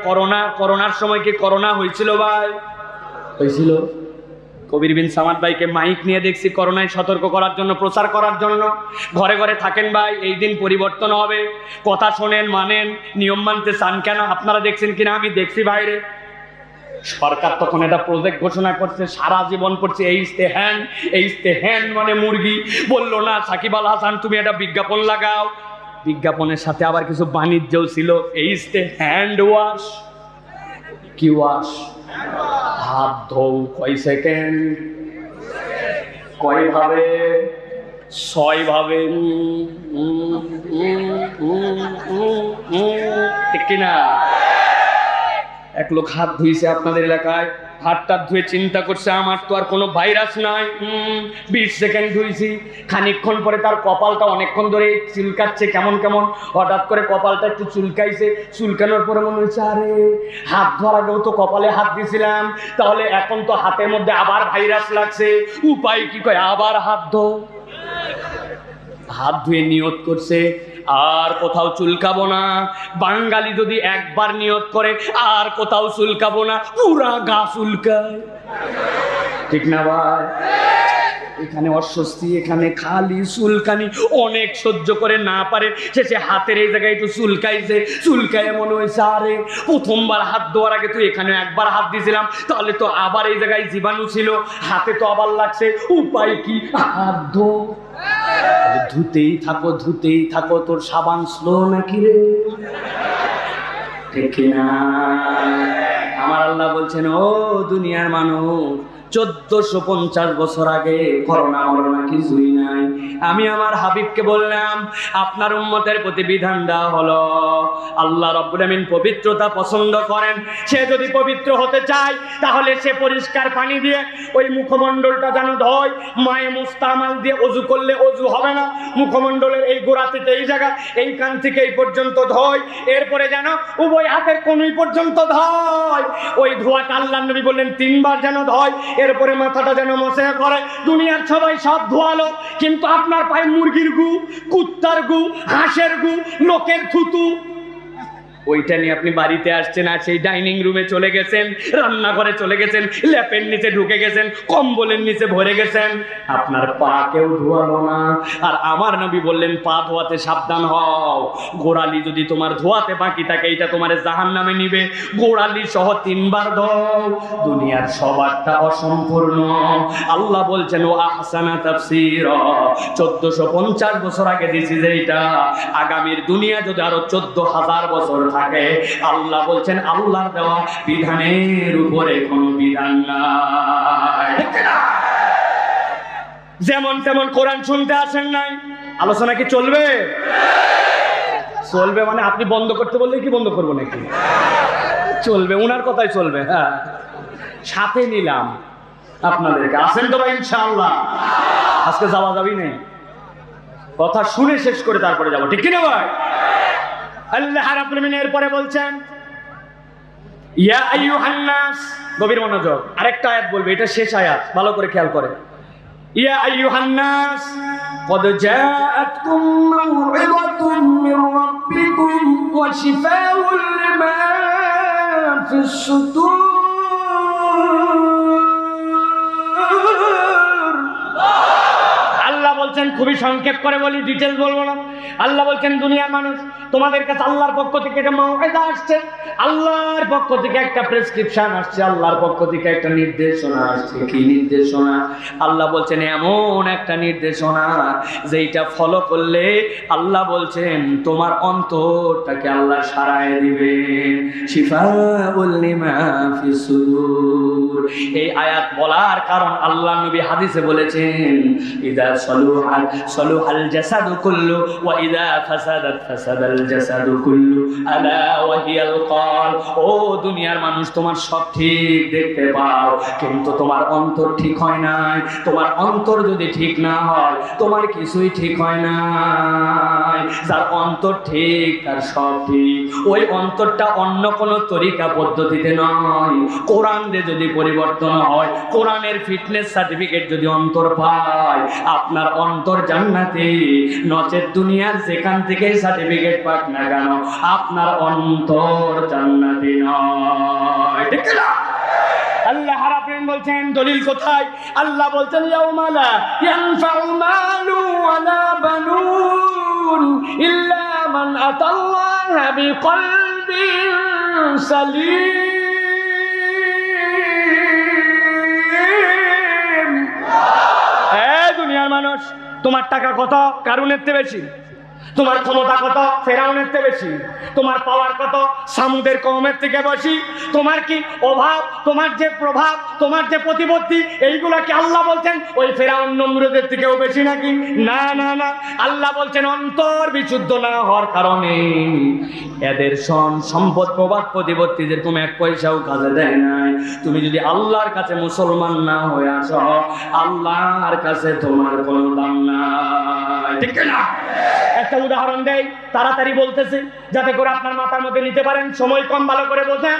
করোনার সময় কি করোনা হয়েছিল ভাই? হয়েছিল। কবির বিন সামাদ ভাইকে মাইক নিয়ে দেখছি করোনায় সতর্ক করার জন্য, প্রচার করার জন্য। ঘরে ঘরে থাকেন ভাই, এই দিন পরিবর্তন হবে, কথা শোনেন, মানেন, নিয়ম মানতে চান কেন? আপনারা দেখছেন কিনা? আমি দেখছি বাইরে। সরকার তখন একটা প্রজেক্ট ঘোষণা করছে, সারা জীবন করছে এই স্টে হ্যান্ড মানে মুরগি। বললো না সাকিব আল হাসান তুমি একটা বিজ্ঞাপন লাগাও, বিজ্ঞাপনের সাথে আবার কিছু বাণিজ্যও ছিল, এই স্টে হ্যান্ড ওয়াশ। কি ওয়াশ? হাত ধোও কয় সেকেন্ড, কয় ভাবে? 6 ভাবে। ঠিক কিনা? এক লোক হাত ধুইছে আপনাদের এলাকায়, হাতটা ধুয়ে চিন্তা করছে আমার তো আর কোনো ভাইরাস নাই। 20 সেকেন্ড ধুইছি, খানিকক্ষণ পরে তার কপালটা অনেকক্ষণ ধরে চুলকাচ্ছে কেমন কেমন, হঠাৎ করে কপালটা একটু চুলকাইছে, চুলকানোর পরে মনে হচ্ছে আরে হাত ধোয়ার আগেও তো কপালে হাত দিয়েছিলাম, তাহলে এখন তো হাতের মধ্যে আবার ভাইরাস লাগছে, উপায় কি? কয় আবার হাত ধো। হাত ধুয়ে নিয়ত করছে আর কোথাও চুলকাবো না। বাঙালি যদি একবার নিয়ত করে আর কোথাও চুলকাবো না, পুরা গা চুলকায়, ঠিক না ভাই? এখানে অস্বস্তি, এখানে খালি চুলকানি, অনেক সহ্য করে না পারে শেষে হাতের এই জায়গায় একটু চুলকাইছে, চুলকায় মনে হয়েছে আরে প্রথমবার হাত ধোয়ার আগে তো এখানে একবার হাত দিয়েছিলাম, তাহলে তো আবার এই জায়গায় জীবাণু ছিল, হাতে তো আবার লাগছে, উপায় কি? হাত ধো। ধুতেই থাকো ধুতেই থাকো, তোর সাবান স্লো নাকি রে? ঠিক না? আমার আল্লাহ বলছেন ও দুনিয়ার মানুষ, 1450 বছর আগে করোনা মরোনা কিছুই নাই। আমি আমার হাবিবকে বললাম আপনার উম্মতের প্রতি বিধান দেওয়া হলো, আল্লাহ রাব্বুল আমিন পবিত্রতা পছন্দ করেন। সে যদি পবিত্র হতে চায় তাহলে সে পরিষ্কার পানি দিয়ে ওই মুখমণ্ডলটা যেন ধয়, মায়ে মুস্তামাল দিয়ে অজু করলে অজু হবে না, মুখমণ্ডলের এই গোড়া থেকে এই জায়গা, এই কান থেকে এই পর্যন্ত ধয়, এরপরে যেন উভয় হাতের কনুই পর্যন্ত ধয়। ওই ধোয়াটা আল্লাহর নবী বললেন 3 বার যেন ধয়, এরপরে মাথাটা যেন মশে করে। দুনিয়ার সবাই সব ধোয়ালো, কিন্তু আপনার পায়ে মুরগির গু, কুত্তার গু, হাঁসের গু, লোকের থুতু, ওইটা নিয়ে আপনি বাড়িতে আসছেন, আর সেই ডাইনিং রুমে চলে গেছেন, রান্নাঘরে চলে গেছেন, ল্যাপের নিচে ঢুকে গেছেন, কম্বলের নিচে ভরে গেছেন, আপনার পা কেউ ধোয়ালো না। আর আমার নবী বললেন পা ধোয়াতে সাবধান হও, গোড়ালি যদি তোমার ধোয়াতে বাকি থাকে এটা তোমার জাহান্নামে নিবে, গোড়ালি সহ 3 বার ধোও। দুনিয়ার সবারটা অসম্পূর্ণ। আল্লাহ বলছেন ও আহসানা তাফসীরা, 1450 বছর আগে দিছি যেটা, আগামীর দুনিয়া যদি আরো 14,000 বছর থাকে, আল্লাহ বলছেন আল্লাহর দেওয়া বিধানের উপরে কোনো বিধান নাই। যেমন তেমন কোরআন শুনতে আসেন নাই, আলোচনা কি চলবে? চলবে মানে আপনি বন্ধ করতে বললে কি বন্ধ করবো নাকি? চলবে, উনার কথাই চলবে। হ্যাঁ, সাথে নিলাম আপনাদেরকে, আসেন তো ভাই ইনশাআল্লাহ। আজকে যাওয়া যাবি নেই, কথা শুনে শেষ করে তারপরে যাবো, ঠিক কিনা ভাই? আল্লাহ রাব্বুল আমিন এরপরে বলছেন ইয়া আইয়ুহান নাস, গভীর মনোযোগ, আরেকটা আয়াত বলবে, এটা শেষ আয়াত, ভালো করে খেয়াল করে। ইয়া আইয়ুহান নাস قد جاءتكم موعظة من ربكم وشفاء لما في الصدور। আল্লাহ বলছেন, খুবই সংক্ষেপ করে বলি, ডিটেইলস বলবো না। আল্লাহ বলছেন দুনিয়ার মানুষ, তোমাদের কাছে আল্লাহর পক্ষ থেকে একটা মাউইযা আসছে, আল্লাহর পক্ষ থেকে একটা প্রেসক্রিপশন আসছে, আল্লাহর পক্ষ থেকে একটা নির্দেশনা আসছে। কি নির্দেশনা? আল্লাহ বলছেন এমন একটা নির্দেশনা যেটা ফলো করলে আল্লাহ বলছেন তোমার অন্তরটাকে আল্লাহ সারায় দিবেন। শিফাউল লিমা ফিস সুদূর। এই আয়াত বলার কারণ আল্লাহ নবী হাদিসে বলেছেন ইদা সলুহাল জাসাদু কুল্লু ওয়া ইদা ফাসাদাত ফাসাদাল জাসাদু কুল্লু আলা ওয়া হিয়াল কলব। ও দুনিয়ার মানুষ, তোমার সব ঠিক দেখতে পাও, কিন্তু তোমার অন্তর ঠিক হয় না। তোমার অন্তর যদি ঠিক না হয় তোমার কিছুই ঠিক হয় না। যার অন্তর ঠিক তার সব ঠিক। ওই অন্তরটা অন্য কোনো তরিকা পদ্ধতিতে নয়, কোরআন দিয়ে যদি পরিবর্তন হয়, কোরআনের ফিটনেস সার্টিফিকেট যদি অন্তর পায়, আপনার অন্তর জান্নাতে, নচেত দুনিয়ার যেখান থেকে সার্টিফিকেট পাক না কেন আপনার অন্তর জান্নাতে নয়, ঠিক না? আল্লাহ রাব্বুল বলছেন, দলিল কোথায়? আল্লাহ বলছেন ইয়াউমা লা ইয়ানফাউ মালু ওয়ালা বানুন ইল্লা মান আতাল্লাহা বিকলবিন সালিম। দুনিয়ার মানুষ, তোমার টাকা কত? কারুনের চেয়ে বেশি? তোমার ক্ষমতা কত? ফেরাউনের থেকে বেশি। তোমার পাওয়ার কত? সামুদের কওমের থেকে বেশি। তোমার কি অভাব, তোমার যে প্রভাব, তোমার যে প্রতিপত্তি, এইগুলা কি আল্লাহ বলছেন ওই ফেরাউন নমরুদের থেকেও বেশি নাকি? না না না, আল্লাহ বলছেন অন্তর বিশুদ্ধ না হওয়ার কারণে এদের সম্পদ প্রভাব প্রতিপত্তি যেরকম এক পয়সাও কাজে দেয় নাই। তুমি যদি আল্লাহর কাছে মুসলমান না হয়ে আসো, আল্লাহর কাছে তোমার কোনো দাম নাই, ঠিক না? একটা উদাহরণ দেই, তাড়াতাড়ি বলতেছি যাতে করে আপনার মাথার মধ্যে নিতে পারেন, সময় কম, ভালো করে বোঝেন।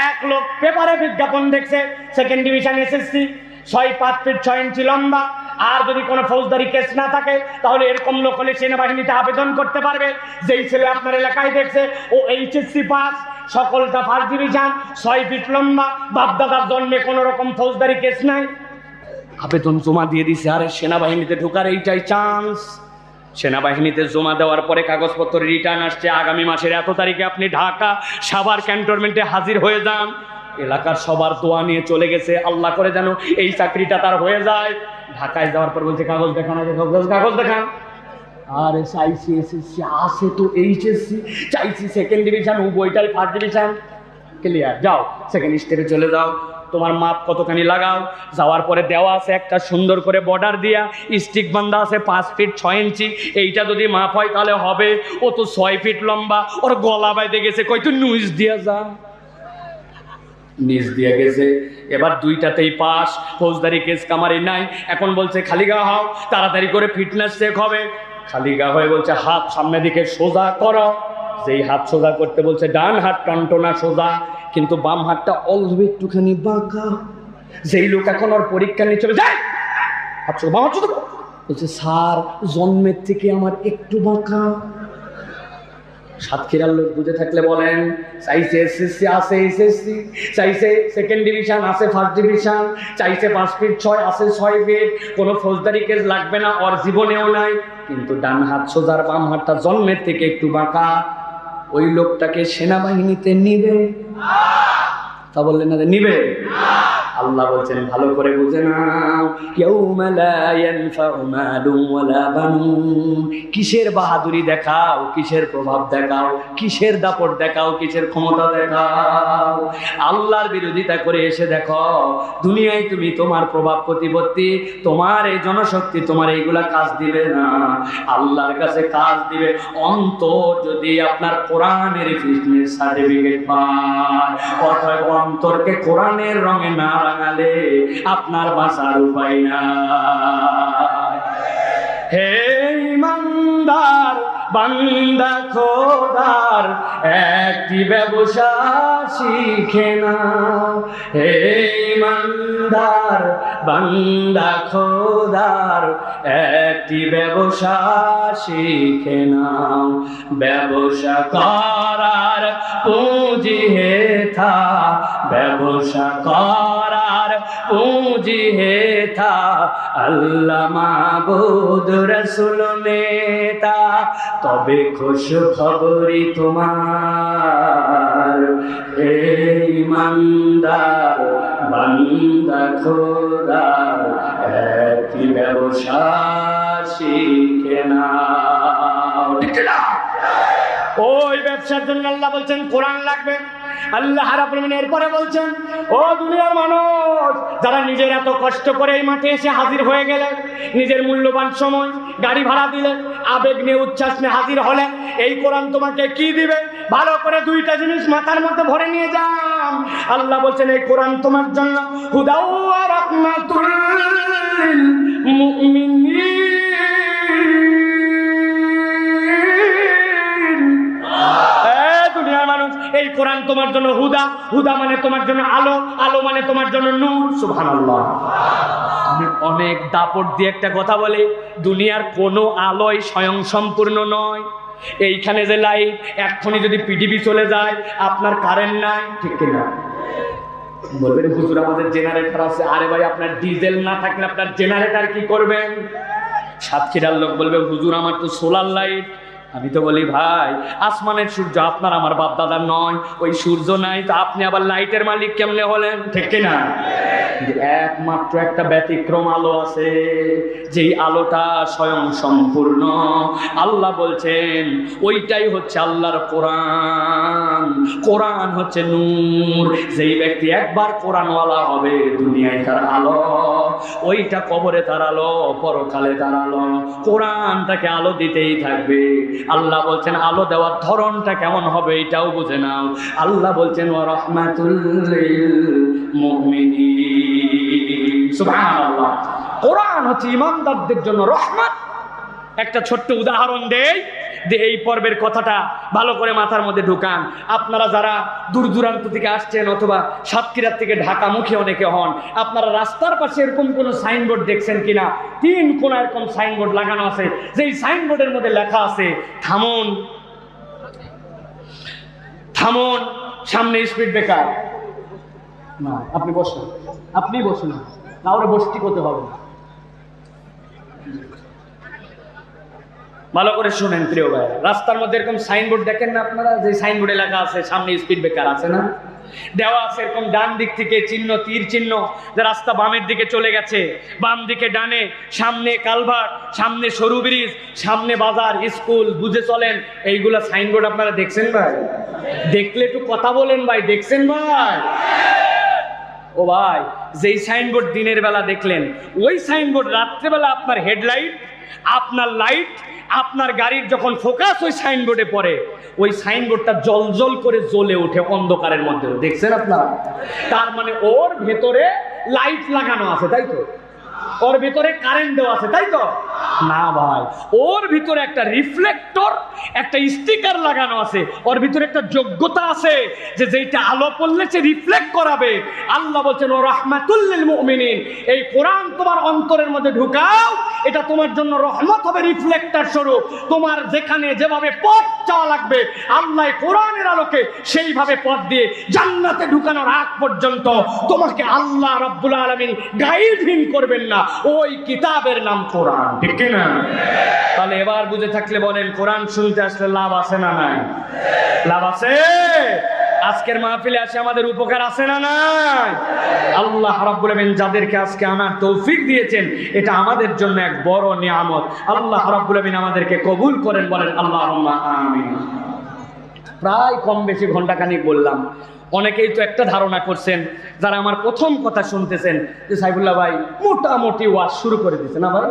এক লোক পেপারে বিজ্ঞাপন দেখছে, সেকেন্ড ডিভিশন এসএসসি, 6'5 ফিট 6 ইঞ্চি লম্বা, আর যদি কোনো ফৌজদারি কেস না থাকে তাহলে এরকম লোক হলে সেনাবাহিনীতে আবেদন করতে পারবে। যেই ছেলে আপনার এলাকায় দেখছে ও এইচএসসি পাস, সকলটা ফার্স্ট ডিভিশন, 6 ফিট লম্বা, বাপদাদার জন্মে কোনো রকম ফৌজদারি কেস নাই, আবেদন জমা দিয়ে দিছে, আরে সেনাবাহিনীতে ঢোকার এইটাই চান্স। সেনাবাহিনীতে জমা দেওয়ার পরে কাগজপত্র রিটার্ন আসছে, আগামী মাসের এত তারিখে আপনি ঢাকা সাভার ক্যান্টনমেন্টে হাজির হয়ে যান। এলাকার সবার দোয়া নিয়ে চলে গেছে, আল্লাহ করে যেন এই চাকরিটা তার হয়ে যায়। ঢাকায় যাওয়ার পর বলছে কাগজ দেখান, আগে কাগজ দেখান। আরে চাইছি এসএসসি, আসে তো এইচএসসি, চাইছি সেকেন্ড ডিভিশন, ও বইটাই ফার্স্ট ডিভিশন, ক্লিয়ার, যাও সেকেন্ড স্টেপে চলে যাও, তোমার মাপ কতখানি লাগাও। যাওয়ার পরে দেওয়া আছে একটা সুন্দর করে বর্ডার দিয়া, স্টিক বান্ধা আছে 5 ফিট 6 ইঞ্চি, এইটা যদি মাপ হয় তাহলে হবে। ও তো 6 ফিট লম্বা, ওর গলা বাইতে গেছে, কই তুই নুইজ দিয়া যা, নিজ দিয়ে গেছে। এবার দুইটাতেই পাস, ফৌজদারি কেস কামারি নাই। এখন বলছে খালি গা হও, তাড়াতাড়ি করে ফিটনেস চেক হবে। খালি গা হয়ে বলছে হাত সামনের দিকে সোজা করো। যেই হাত সোজা করতে বলছে, ডান হাত টনটনা সোজা, কিন্তু বাম হাতটা অল্প একটুখানি বাঁকা। যেই লোক এখন ওর পরীক্ষা নিচ্ছে, যায় হাত সোজা, বাম হাত সোজা বলছে, স্যার জন্মের থেকে আমার একটু বাঁকা। সাতক্ষীরার লোক বুঝে থাকলে বলেন, চাইছে এসএসসি, আছে এসএসসি, চাইছে সেকেন্ড ডিভিশন, আছে ফার্স্ট ডিভিশন, চাইছে 5 ফিট 6, আছে 6 ফিট, কোনো ফৌজদারি কেস লাগবে না, ওর জীবনেও নাই, কিন্তু ডান হাত সোজার বাম হাতটা জন্মের থেকে একটু বাঁকা। ওই লোকটাকে সেনাবাহিনীতে নিবে? তা বললেন না, নিবে। আল্লাহ বলছেন ভালো করে বুঝে নাও, ইয়াউমা লা ইয়ানফাউ মালুন ওয়ালা বানুন। কিসের বাহাদুরি দেখাও, কিসের প্রভাব দেখাও, কিসের দাপট দেখাও, কিসের ক্ষমতা দেখাও, আল্লাহর বিরোধিতা করে এসে দেখো দুনিয়ায় তুমি তোমার প্রভাব প্রতিপত্তি, তোমার এই জনশক্তি, তোমার এইগুলা কাজ দিবে না। আল্লাহর কাছে কাজ দিবে অন্তর যদি আপনার কোরআনের ফিটনেস সার্টিফিকেট পায়। অতএব অন্তরকে কোরআনের রঙে না রাঙালে আপনার বাঁচার উপায় নাই। হে ইমানদার বান্দা খোদার একটি ব্যবসা শিখে নাও। হে ইমানদার বান্দা খোদার একটি ব্যবসা শিখে নাও। ব্যবসা করার পুঁজি হেথা, ব্যবসা করার পুঁজি হেথা, আল্লাহ মাবুদ রসুল নেতা, তবে খুশ খবরি তোমার। হে ইমানদার বান্দা খোদার একটি ব্যবসা শিখে নাও। ওই ব্যবসার জন্য আল্লাহ বলছেন কোরআন লাগবে। আল্লাহ রাব্বুল আলামিন এরপরে বলছেন, ও দুনিয়ার মানুষ, যারা নিজের এত কষ্ট করে এই মাঠে এসে হাজির হয়ে গেলেন, নিজের মূল্যবান সময় গাড়ি ভাড়া দিলেন, আবেগ নিয়ে উচ্ছ্বাস নিয়ে হাজির হলেন, এই কোরআন তোমাকে কি দিবে? ভালো করে দুইটা জিনিস মাথার মধ্যে ভরে নিয়ে যান। আল্লাহ বলছেন এই কোরআন তোমার জন্য হুদাও ওয়া রাহমাতুল লিল মুমিনিন। এই কোরআন তোমার জন্য হুদা, হুদা মানে তোমার জন্য আলো, আলো মানে তোমার জন্য নূর। সুবহানাল্লাহ। আমি অনেক দাপট দিয়ে একটা কথা বলি, দুনিয়ার কোনো আলোই স্বয়ং সম্পূর্ণ নয়। এইখানে যে লাইট, এক্ষুনি যদি পিডিবি চলে যায়, আপনার কারেন্ট নাই, ঠিক কিনা? বলবেন হুজুর আমাদের জেনারেটর আছে। আরে ভাই, আপনার ডিজেল না থাকলে আপনার জেনারেটর কি করবেন? সাতক্ষীরার লোক বলবে হুজুর আমার তো সোলার লাইট। আমি তো বলি ভাই, আসমানের সূর্য আপনার আমার বাপ দাদার নয়, ওই সূর্য নাই তো আপনি আবার লাইটের মালিক কেমনে হলেন, ঠিক কিনা? একমাত্র একটা ব্যতিক্রম আলো আছে, যেই আলোটা স্বয়ং সম্পূর্ণ। আল্লাহ বলছেন ওইটাই হচ্ছে আল্লাহর কোরআন। কোরআন হচ্ছে নূর। যেই ব্যক্তি একবার কোরআনওয়ালা হবে, দুনিয়ায় তার আলো, ওইটা কবরে তার আলো, পরকালে তার আলো। কোরআন তাকে আলো দিতেই থাকবে। আল্লাহ বলছেন আলো দেওয়ার ধরনটা কেমন হবে এটাও বুঝে নাও। আল্লাহ বলছেন ওয়া রাহমাতুল লিল মুমিনিন। সুবহানাল্লাহ। কোরআন হচ্ছে ঈমানদারদের জন্য রহমত। একটা ছোট্ট উদাহরণ দেই, এই পর্বের কথাটা ভালো করে মাথার মধ্যে ঢুকান। আপনারা যারা দূর দূরান্ত থেকে আসছেন অথবা সাতক্ষীরা থেকে ঢাকামুখী অনেকে হন, আপনারা রাস্তার পাশে এরকম কোনো সাইনবোর্ড দেখছেন কিনা? 3 কোণা এরকম সাইনবোর্ড লাগানো আছে, যেই সাইনবোর্ডের মধ্যে লেখা আছে থামুন, থামুন, সামনে স্পিড ব্রেকার। না, আপনি বসুন, আপনি বসুন, কাউরে বসতি করতে হবে না। ভালো করে শুনেন প্রিয় ভাই, রাস্তার মধ্যে এরকম সাইনবোর্ড দেখেন না আপনারা? যে সাইনবোর্ডে লেখা আছে সামনে স্পিড ব্রেকার আছে না, দেওয়া আছে এরকম ডান দিক থেকে চিহ্ন, তীর চিহ্ন, যে রাস্তা বামের দিকে চলে গেছে, বাম দিকে ডানে, সামনে কালভার্ট, সামনে সরু ব্রিজ, সামনে বাজার, স্কুল, বুঝে চলেন। এইগুলা সাইনবোর্ড আপনারা দেখছেন ভাই? দেখলে একটু কথা বলেন ভাই, দেখছেন ভাই? ও ভাই, যেই সাইনবোর্ড দিনের বেলা দেখলেন, ওই সাইনবোর্ড রাত্রেবেলা আপনার হেডলাইট, আপনার লাইট, আপনার গাড়ির যখন ফোকাস ওই সাইনবোর্ডে পড়ে, ওই সাইনবোর্ডটা জলজল করে জ্বলে ওঠে অন্ধকারের মধ্যে। দেখছেন আপনারা? তার মানে ওর ভেতরে লাইট লাগানো আছে, তাই তো? ওর ভিতরে কারেন্ট দেওয়া আছে, তাই তো? না ভাই, ওর ভিতরে একটা রিফ্লেক্টর, একটা স্টিকার লাগানো আছে। ওর ভিতরে একটা যোগ্যতা আছে যে যেটা আলো পড়লে সে রিফ্লেক্ট করাবে। আল্লাহ বলছেন ও রাহমাতুল লিল মুমিনিন। এই কোরআন তোমার অন্তরের মধ্যে ঢুকাও, এটা তোমার জন্য রহমত হবে, রিফ্লেক্টর স্বরূপ। তোমার যেখানে যেভাবে পথ চাওয়া লাগবে, আল্লাহ কোরআনের আলোকে সেইভাবে পথ দিয়ে জান্নাতে ঢুকানোর আগ পর্যন্ত তোমাকে আল্লাহ রাব্বুল আলামিন গাইডহীন করবেন না। ওই কিতাবের নাম কোরআন, ঠিক কি না? তাহলে এবার বুঝে থাকলে বলেন, কোরআন শুনতে আসলে লাভ আছে না নাই? লাভ আছে। আজকের মাহফিলে আসে আমাদের উপকার আছে না নাই? আল্লাহ রাব্বুল আলামিন যাদেরকে আজকে আনার তৌফিক দিয়েছেন, এটা আমাদের জন্য এক বড় নিয়ামত। আল্লাহ রাব্বুল আলামিন আমাদেরকে কবুল করেন, বলেন আল্লাহুম্মা আমিন। প্রায় কম বেশি ঘন্টাখানিক বললাম। অনেকেই তো একটা ধারণা করছেন, যারা আমার প্রথম কথা শুনতেছেন, যে সাইফুল্লাহ ভাই মোটামুটি ওয়াজ শুরু করে দিচ্ছে না ভাই?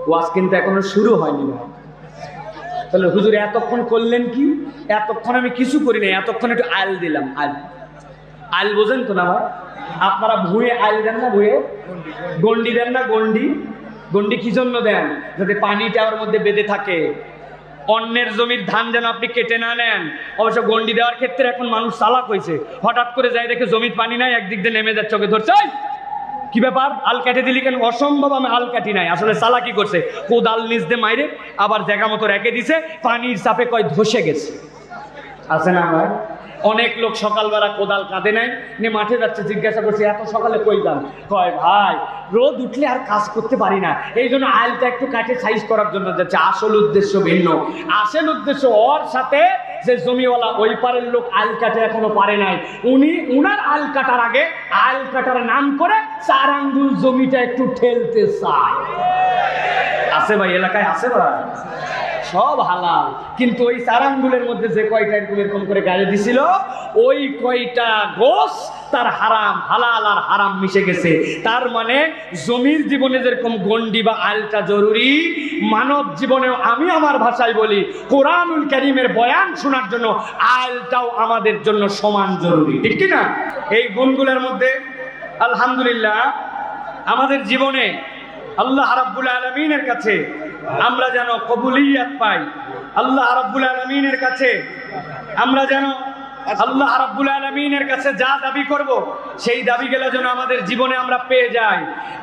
ওয়াজ কিন্তু এখনো শুরু হয়নি ভাই। তাহলে হুজুর এতক্ষণ করলেন কি? এতক্ষণ আমি কিছু করি নাই, এতক্ষণ একটু আইল দিলাম। আইল, আইল বোঝেন তো না ভাই? আপনারা ভুঁয়ে আইল দেন না? ভুঁয়ে গন্ডি দেন না? গন্ডি, গন্ডি কি জন্য দেন? যাতে পানিটা ওর মধ্যে বেঁধে থাকে, অন্যের জমির ধান যেন আপনি কেটে না নেন। অবশ্য গন্ডি দেওয়ার ক্ষেত্রে এখন মানুষ চালাক হয়েছে, হঠাৎ করে যাই দেখে জমির পানি নাই, একদিক দিয়ে নেমে যাচ্ছে, চোখে ধরছে, কি ব্যাপার আল কেটে দিলি কেন? অসম্ভব, আমি আল কাটি নাই। আসলে চালাকি করছে, কোদাল নিচ দিয়ে মাইরে আবার জায়গা মতো রেখে দিছে, পানির চাপে কয় ধসে গেছে। আছে না ভাই? অনেক লোক সকালবেলা কোদাল কাঁদে নাই, নিয়ে মাঠে যাচ্ছে, জিজ্ঞাসা করছে এত সকালে কই যান? কয় ভাই রোদ উঠলে আর কাজ করতে পারি না, এই জন্য আইলটা একটু কাটে সাইজ করার জন্য যাচ্ছে। আসল উদ্দেশ্য ভিন্ন। আসল উদ্দেশ্য ওর সাথে যে জমিওয়ালা ওই পারের লোক আইল কাটে এখনো পারে নাই, উনি উনার আইল কাটার আগে আইল কাটার নাম করে 4 আঙ্গুল জমিটা একটু ঠেলতে চায়। আছে ভাই, এলাকায় আছে ভাই, সব হালাল। কিন্তু ওই 4 আঙ্গুলের মধ্যে যে কয়টা এরকম করে গায়ে দিছিল, ওই কয়টা গোস তার হারাম, হালাল আর হারাম মিশে গেছে। তার মানে জমির জীবনে যেরকম গন্ডি বা আইলটা জরুরি, মানব জীবনেও আমি আমার ভাষায় বলি, কোরআনুল কারীমের বয়ান শোনার জন্য আইলটাও আমাদের জন্য সমান জরুরি, ঠিক কি না? এই গুণগুলোর মধ্যে আলহামদুলিল্লাহ আমাদের জীবনে আল্লাহ রাব্বুল আলামিনের কাছে আমরা যেন কবুলিয়াত পাই। আল্লাহ রাব্বুল আলামিনের কাছে আমরা যেন আল্লাহ রাব্বুল আলামিনের কাছে যা দাবি করব, সেই দাবিগুলো যেন আমাদের জীবনে আমরা পেয়ে যাই।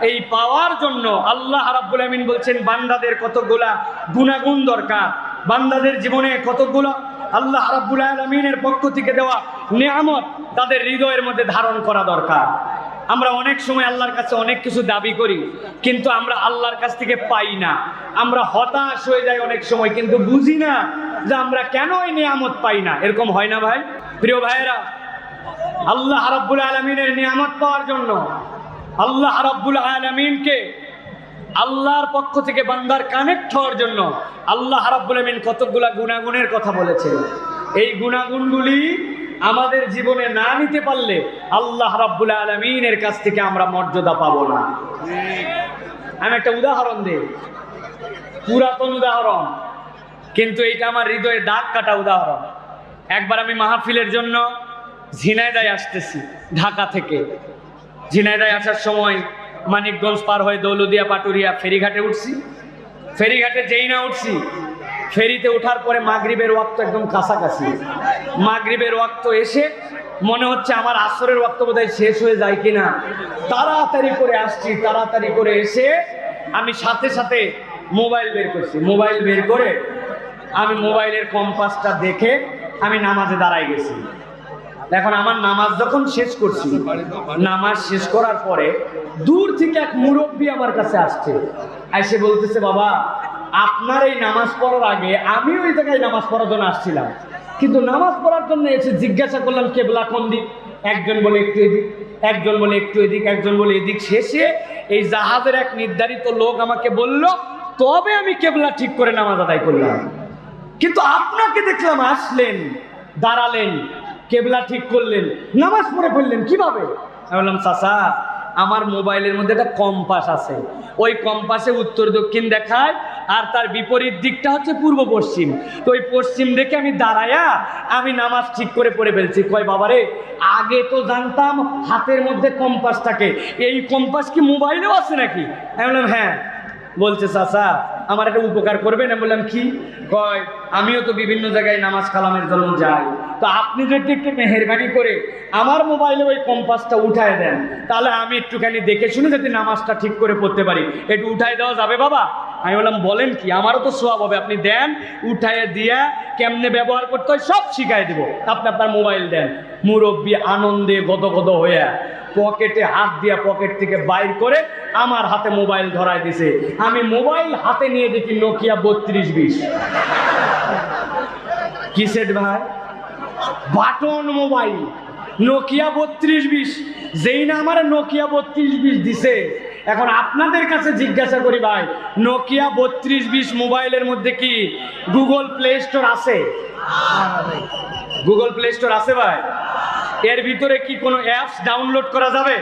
এই পাওয়ার জন্য আল্লাহ রাব্বুল আলামিন বলছেন বান্দাদের কতগুলা গুণাগুণ দরকার, বান্দাদের জীবনে কতগুলো আল্লাহ রাব্বুল আলামিনের পক্ষ থেকে দেওয়া নিয়ামত তাদের হৃদয়ের মধ্যে ধারণ করা দরকার। আমরা অনেক সময় আল্লাহর কাছে অনেক কিছু দাবি করি, কিন্তু আমরা আল্লাহর কাছ থেকে পাই না। আমরা হতাশ হয়ে যাই অনেক সময়, কিন্তু বুঝি না যে আমরা কেন এই নিয়ামত পাই না। এরকম হয় না ভাই? প্রিয় ভাইয়েরা, আল্লাহ রাব্বুল আলামিনের নিয়ামত পাওয়ার জন্য আল্লাহ রাব্বুল আলামিনকে আল্লাহর পক্ষ থেকে বান্দার কানেক্ট হওয়ার জন্য আল্লাহ রাব্বুল আলামিন কতগুলা গুণাগুণের কথা বলেছেন। এই গুণাগুণগুলি আমাদের জীবনে না নিতে পারলে আল্লাহ রাব্বুল আলামিনের কাছ থেকে আমরা মর্যাদা পাবো না। আমি একটা উদাহরণ দিই, পুরাতন উদাহরণ, কিন্তু এইটা আমার হৃদয়ে দাগ কাটা উদাহরণ। একবার আমি মাহফিলের জন্য ঝিনাইদহে আসতেছি ঢাকা থেকে। ঝিনাইদহে আসার সময় মানিকগঞ্জ পার হয়ে দৌলদিয়া পাটুরিয়া ফেরিঘাটে উঠছি। ফেরিঘাটে যেই না উঠছি, ফেরিতে ওঠার পরে মাগরিবের ওয়াক্ত একদম কাছাকাছি। মাগরিবের ওয়াক্ত এসে মনে হচ্ছে আমার আসরের ওয়াক্ত বোধহয় শেষ হয়ে যায় কিনা, তাড়াতাড়ি করে আসছি। তাড়াতাড়ি করে এসে আমি সাথে সাথে মোবাইল বের করছি। মোবাইল বের করে আমি মোবাইলের কম্পাসটা দেখে আমি নামাজে দাঁড়াই গেছি। এখন আমার নামাজ যখন শেষ করছি, নামাজ শেষ করার পরে দূর থেকে এক মুরব্বী আমার কাছে আসছে, এসে বলতেছে, বাবা আপনার এই নামাজ পড়ার আগে আমি ওই জায়গায় নামাজ পড়ার জন্য আসছিলাম, কিন্তু নামাজ পড়ার জন্য এসে জিজ্ঞাসা করলাম কেবলা কোন দিক। একজন বলে একটু এদিক, একজন বলে একটু এদিক, একজন বলে এদিক। শেষে এই জাহাজের এক নির্ধারিত লোক আমাকে বলল, তবে আমি কেবলা ঠিক করে নামাজ আদায় করলাম। কিন্তু আপনাকে দেখলাম আসলেন, দাঁড়ালেন, কেবলা ঠিক করলেন, নামাজ পড়ে ফেললেন, কিভাবে? আমি বললাম, চাচা আমার মোবাইলের মধ্যে একটা কম্পাস আছে, ওই কম্পাসে উত্তর দক্ষিণ দেখায় আর তার বিপরীত দিকটা হচ্ছে পূর্ব পশ্চিম। তো ওই পশ্চিম দেখে আমি দাঁড়ায়া আমি নামাজ ঠিক করে পড়ে ফেলছি। কয় বাবারে, আগে তো জানতাম হাতের মধ্যে কম্পাস থাকে, এই কম্পাস কি মোবাইলেও আছে নাকি? আমি বললাম হ্যাঁ। বলছে, চাচা আমার একটা উপকার করবেন? আমি বললাম কি? কয় আমিও তো বিভিন্ন জায়গায় নামাজ কালামের জন্য যাই, তো আপনি যদি একটু মেহেরবানি করে আমার মোবাইলে ওই কম্পাসটা উঠায় দেন, তাহলে আমি একটুখানি দেখে শুনে যদি নামাজটা ঠিক করে পড়তে পারি। একটু উঠায় দেওয়া যাবে বাবা? আমি বললাম বলেন কি, আমারও তো সওয়াব হবে। আপনি দেন, উঠায় দিয়া কেমনে ব্যবহার করতে হয় সব শিখাই দেবো, আপনি আপনার মোবাইল দেন। মুরব্বী আনন্দে গদগদ হয়ে পকেটে হাত দিয়া পকেট থেকে বাইর করে আমার হাতে মোবাইল ধরায় দিছে। আমি মোবাইল হাতে নিয়ে দেখি নোকিয়া 3220। কি সেট ভাই? Button mobile, Nokia 3220। যেই না আমার নোকিয়া 3220 দিছে, এখন আপনাদের কাছে জিজ্ঞাসা করি ভাই, নোকিয়া 3220 মোবাইলের মধ্যে কি গুগল প্লে স্টোর আছে? গুগল প্লে স্টোর আছে ভাই? এর ভিতরে কি কোনো অ্যাপস ডাউনলোড করা যাবে?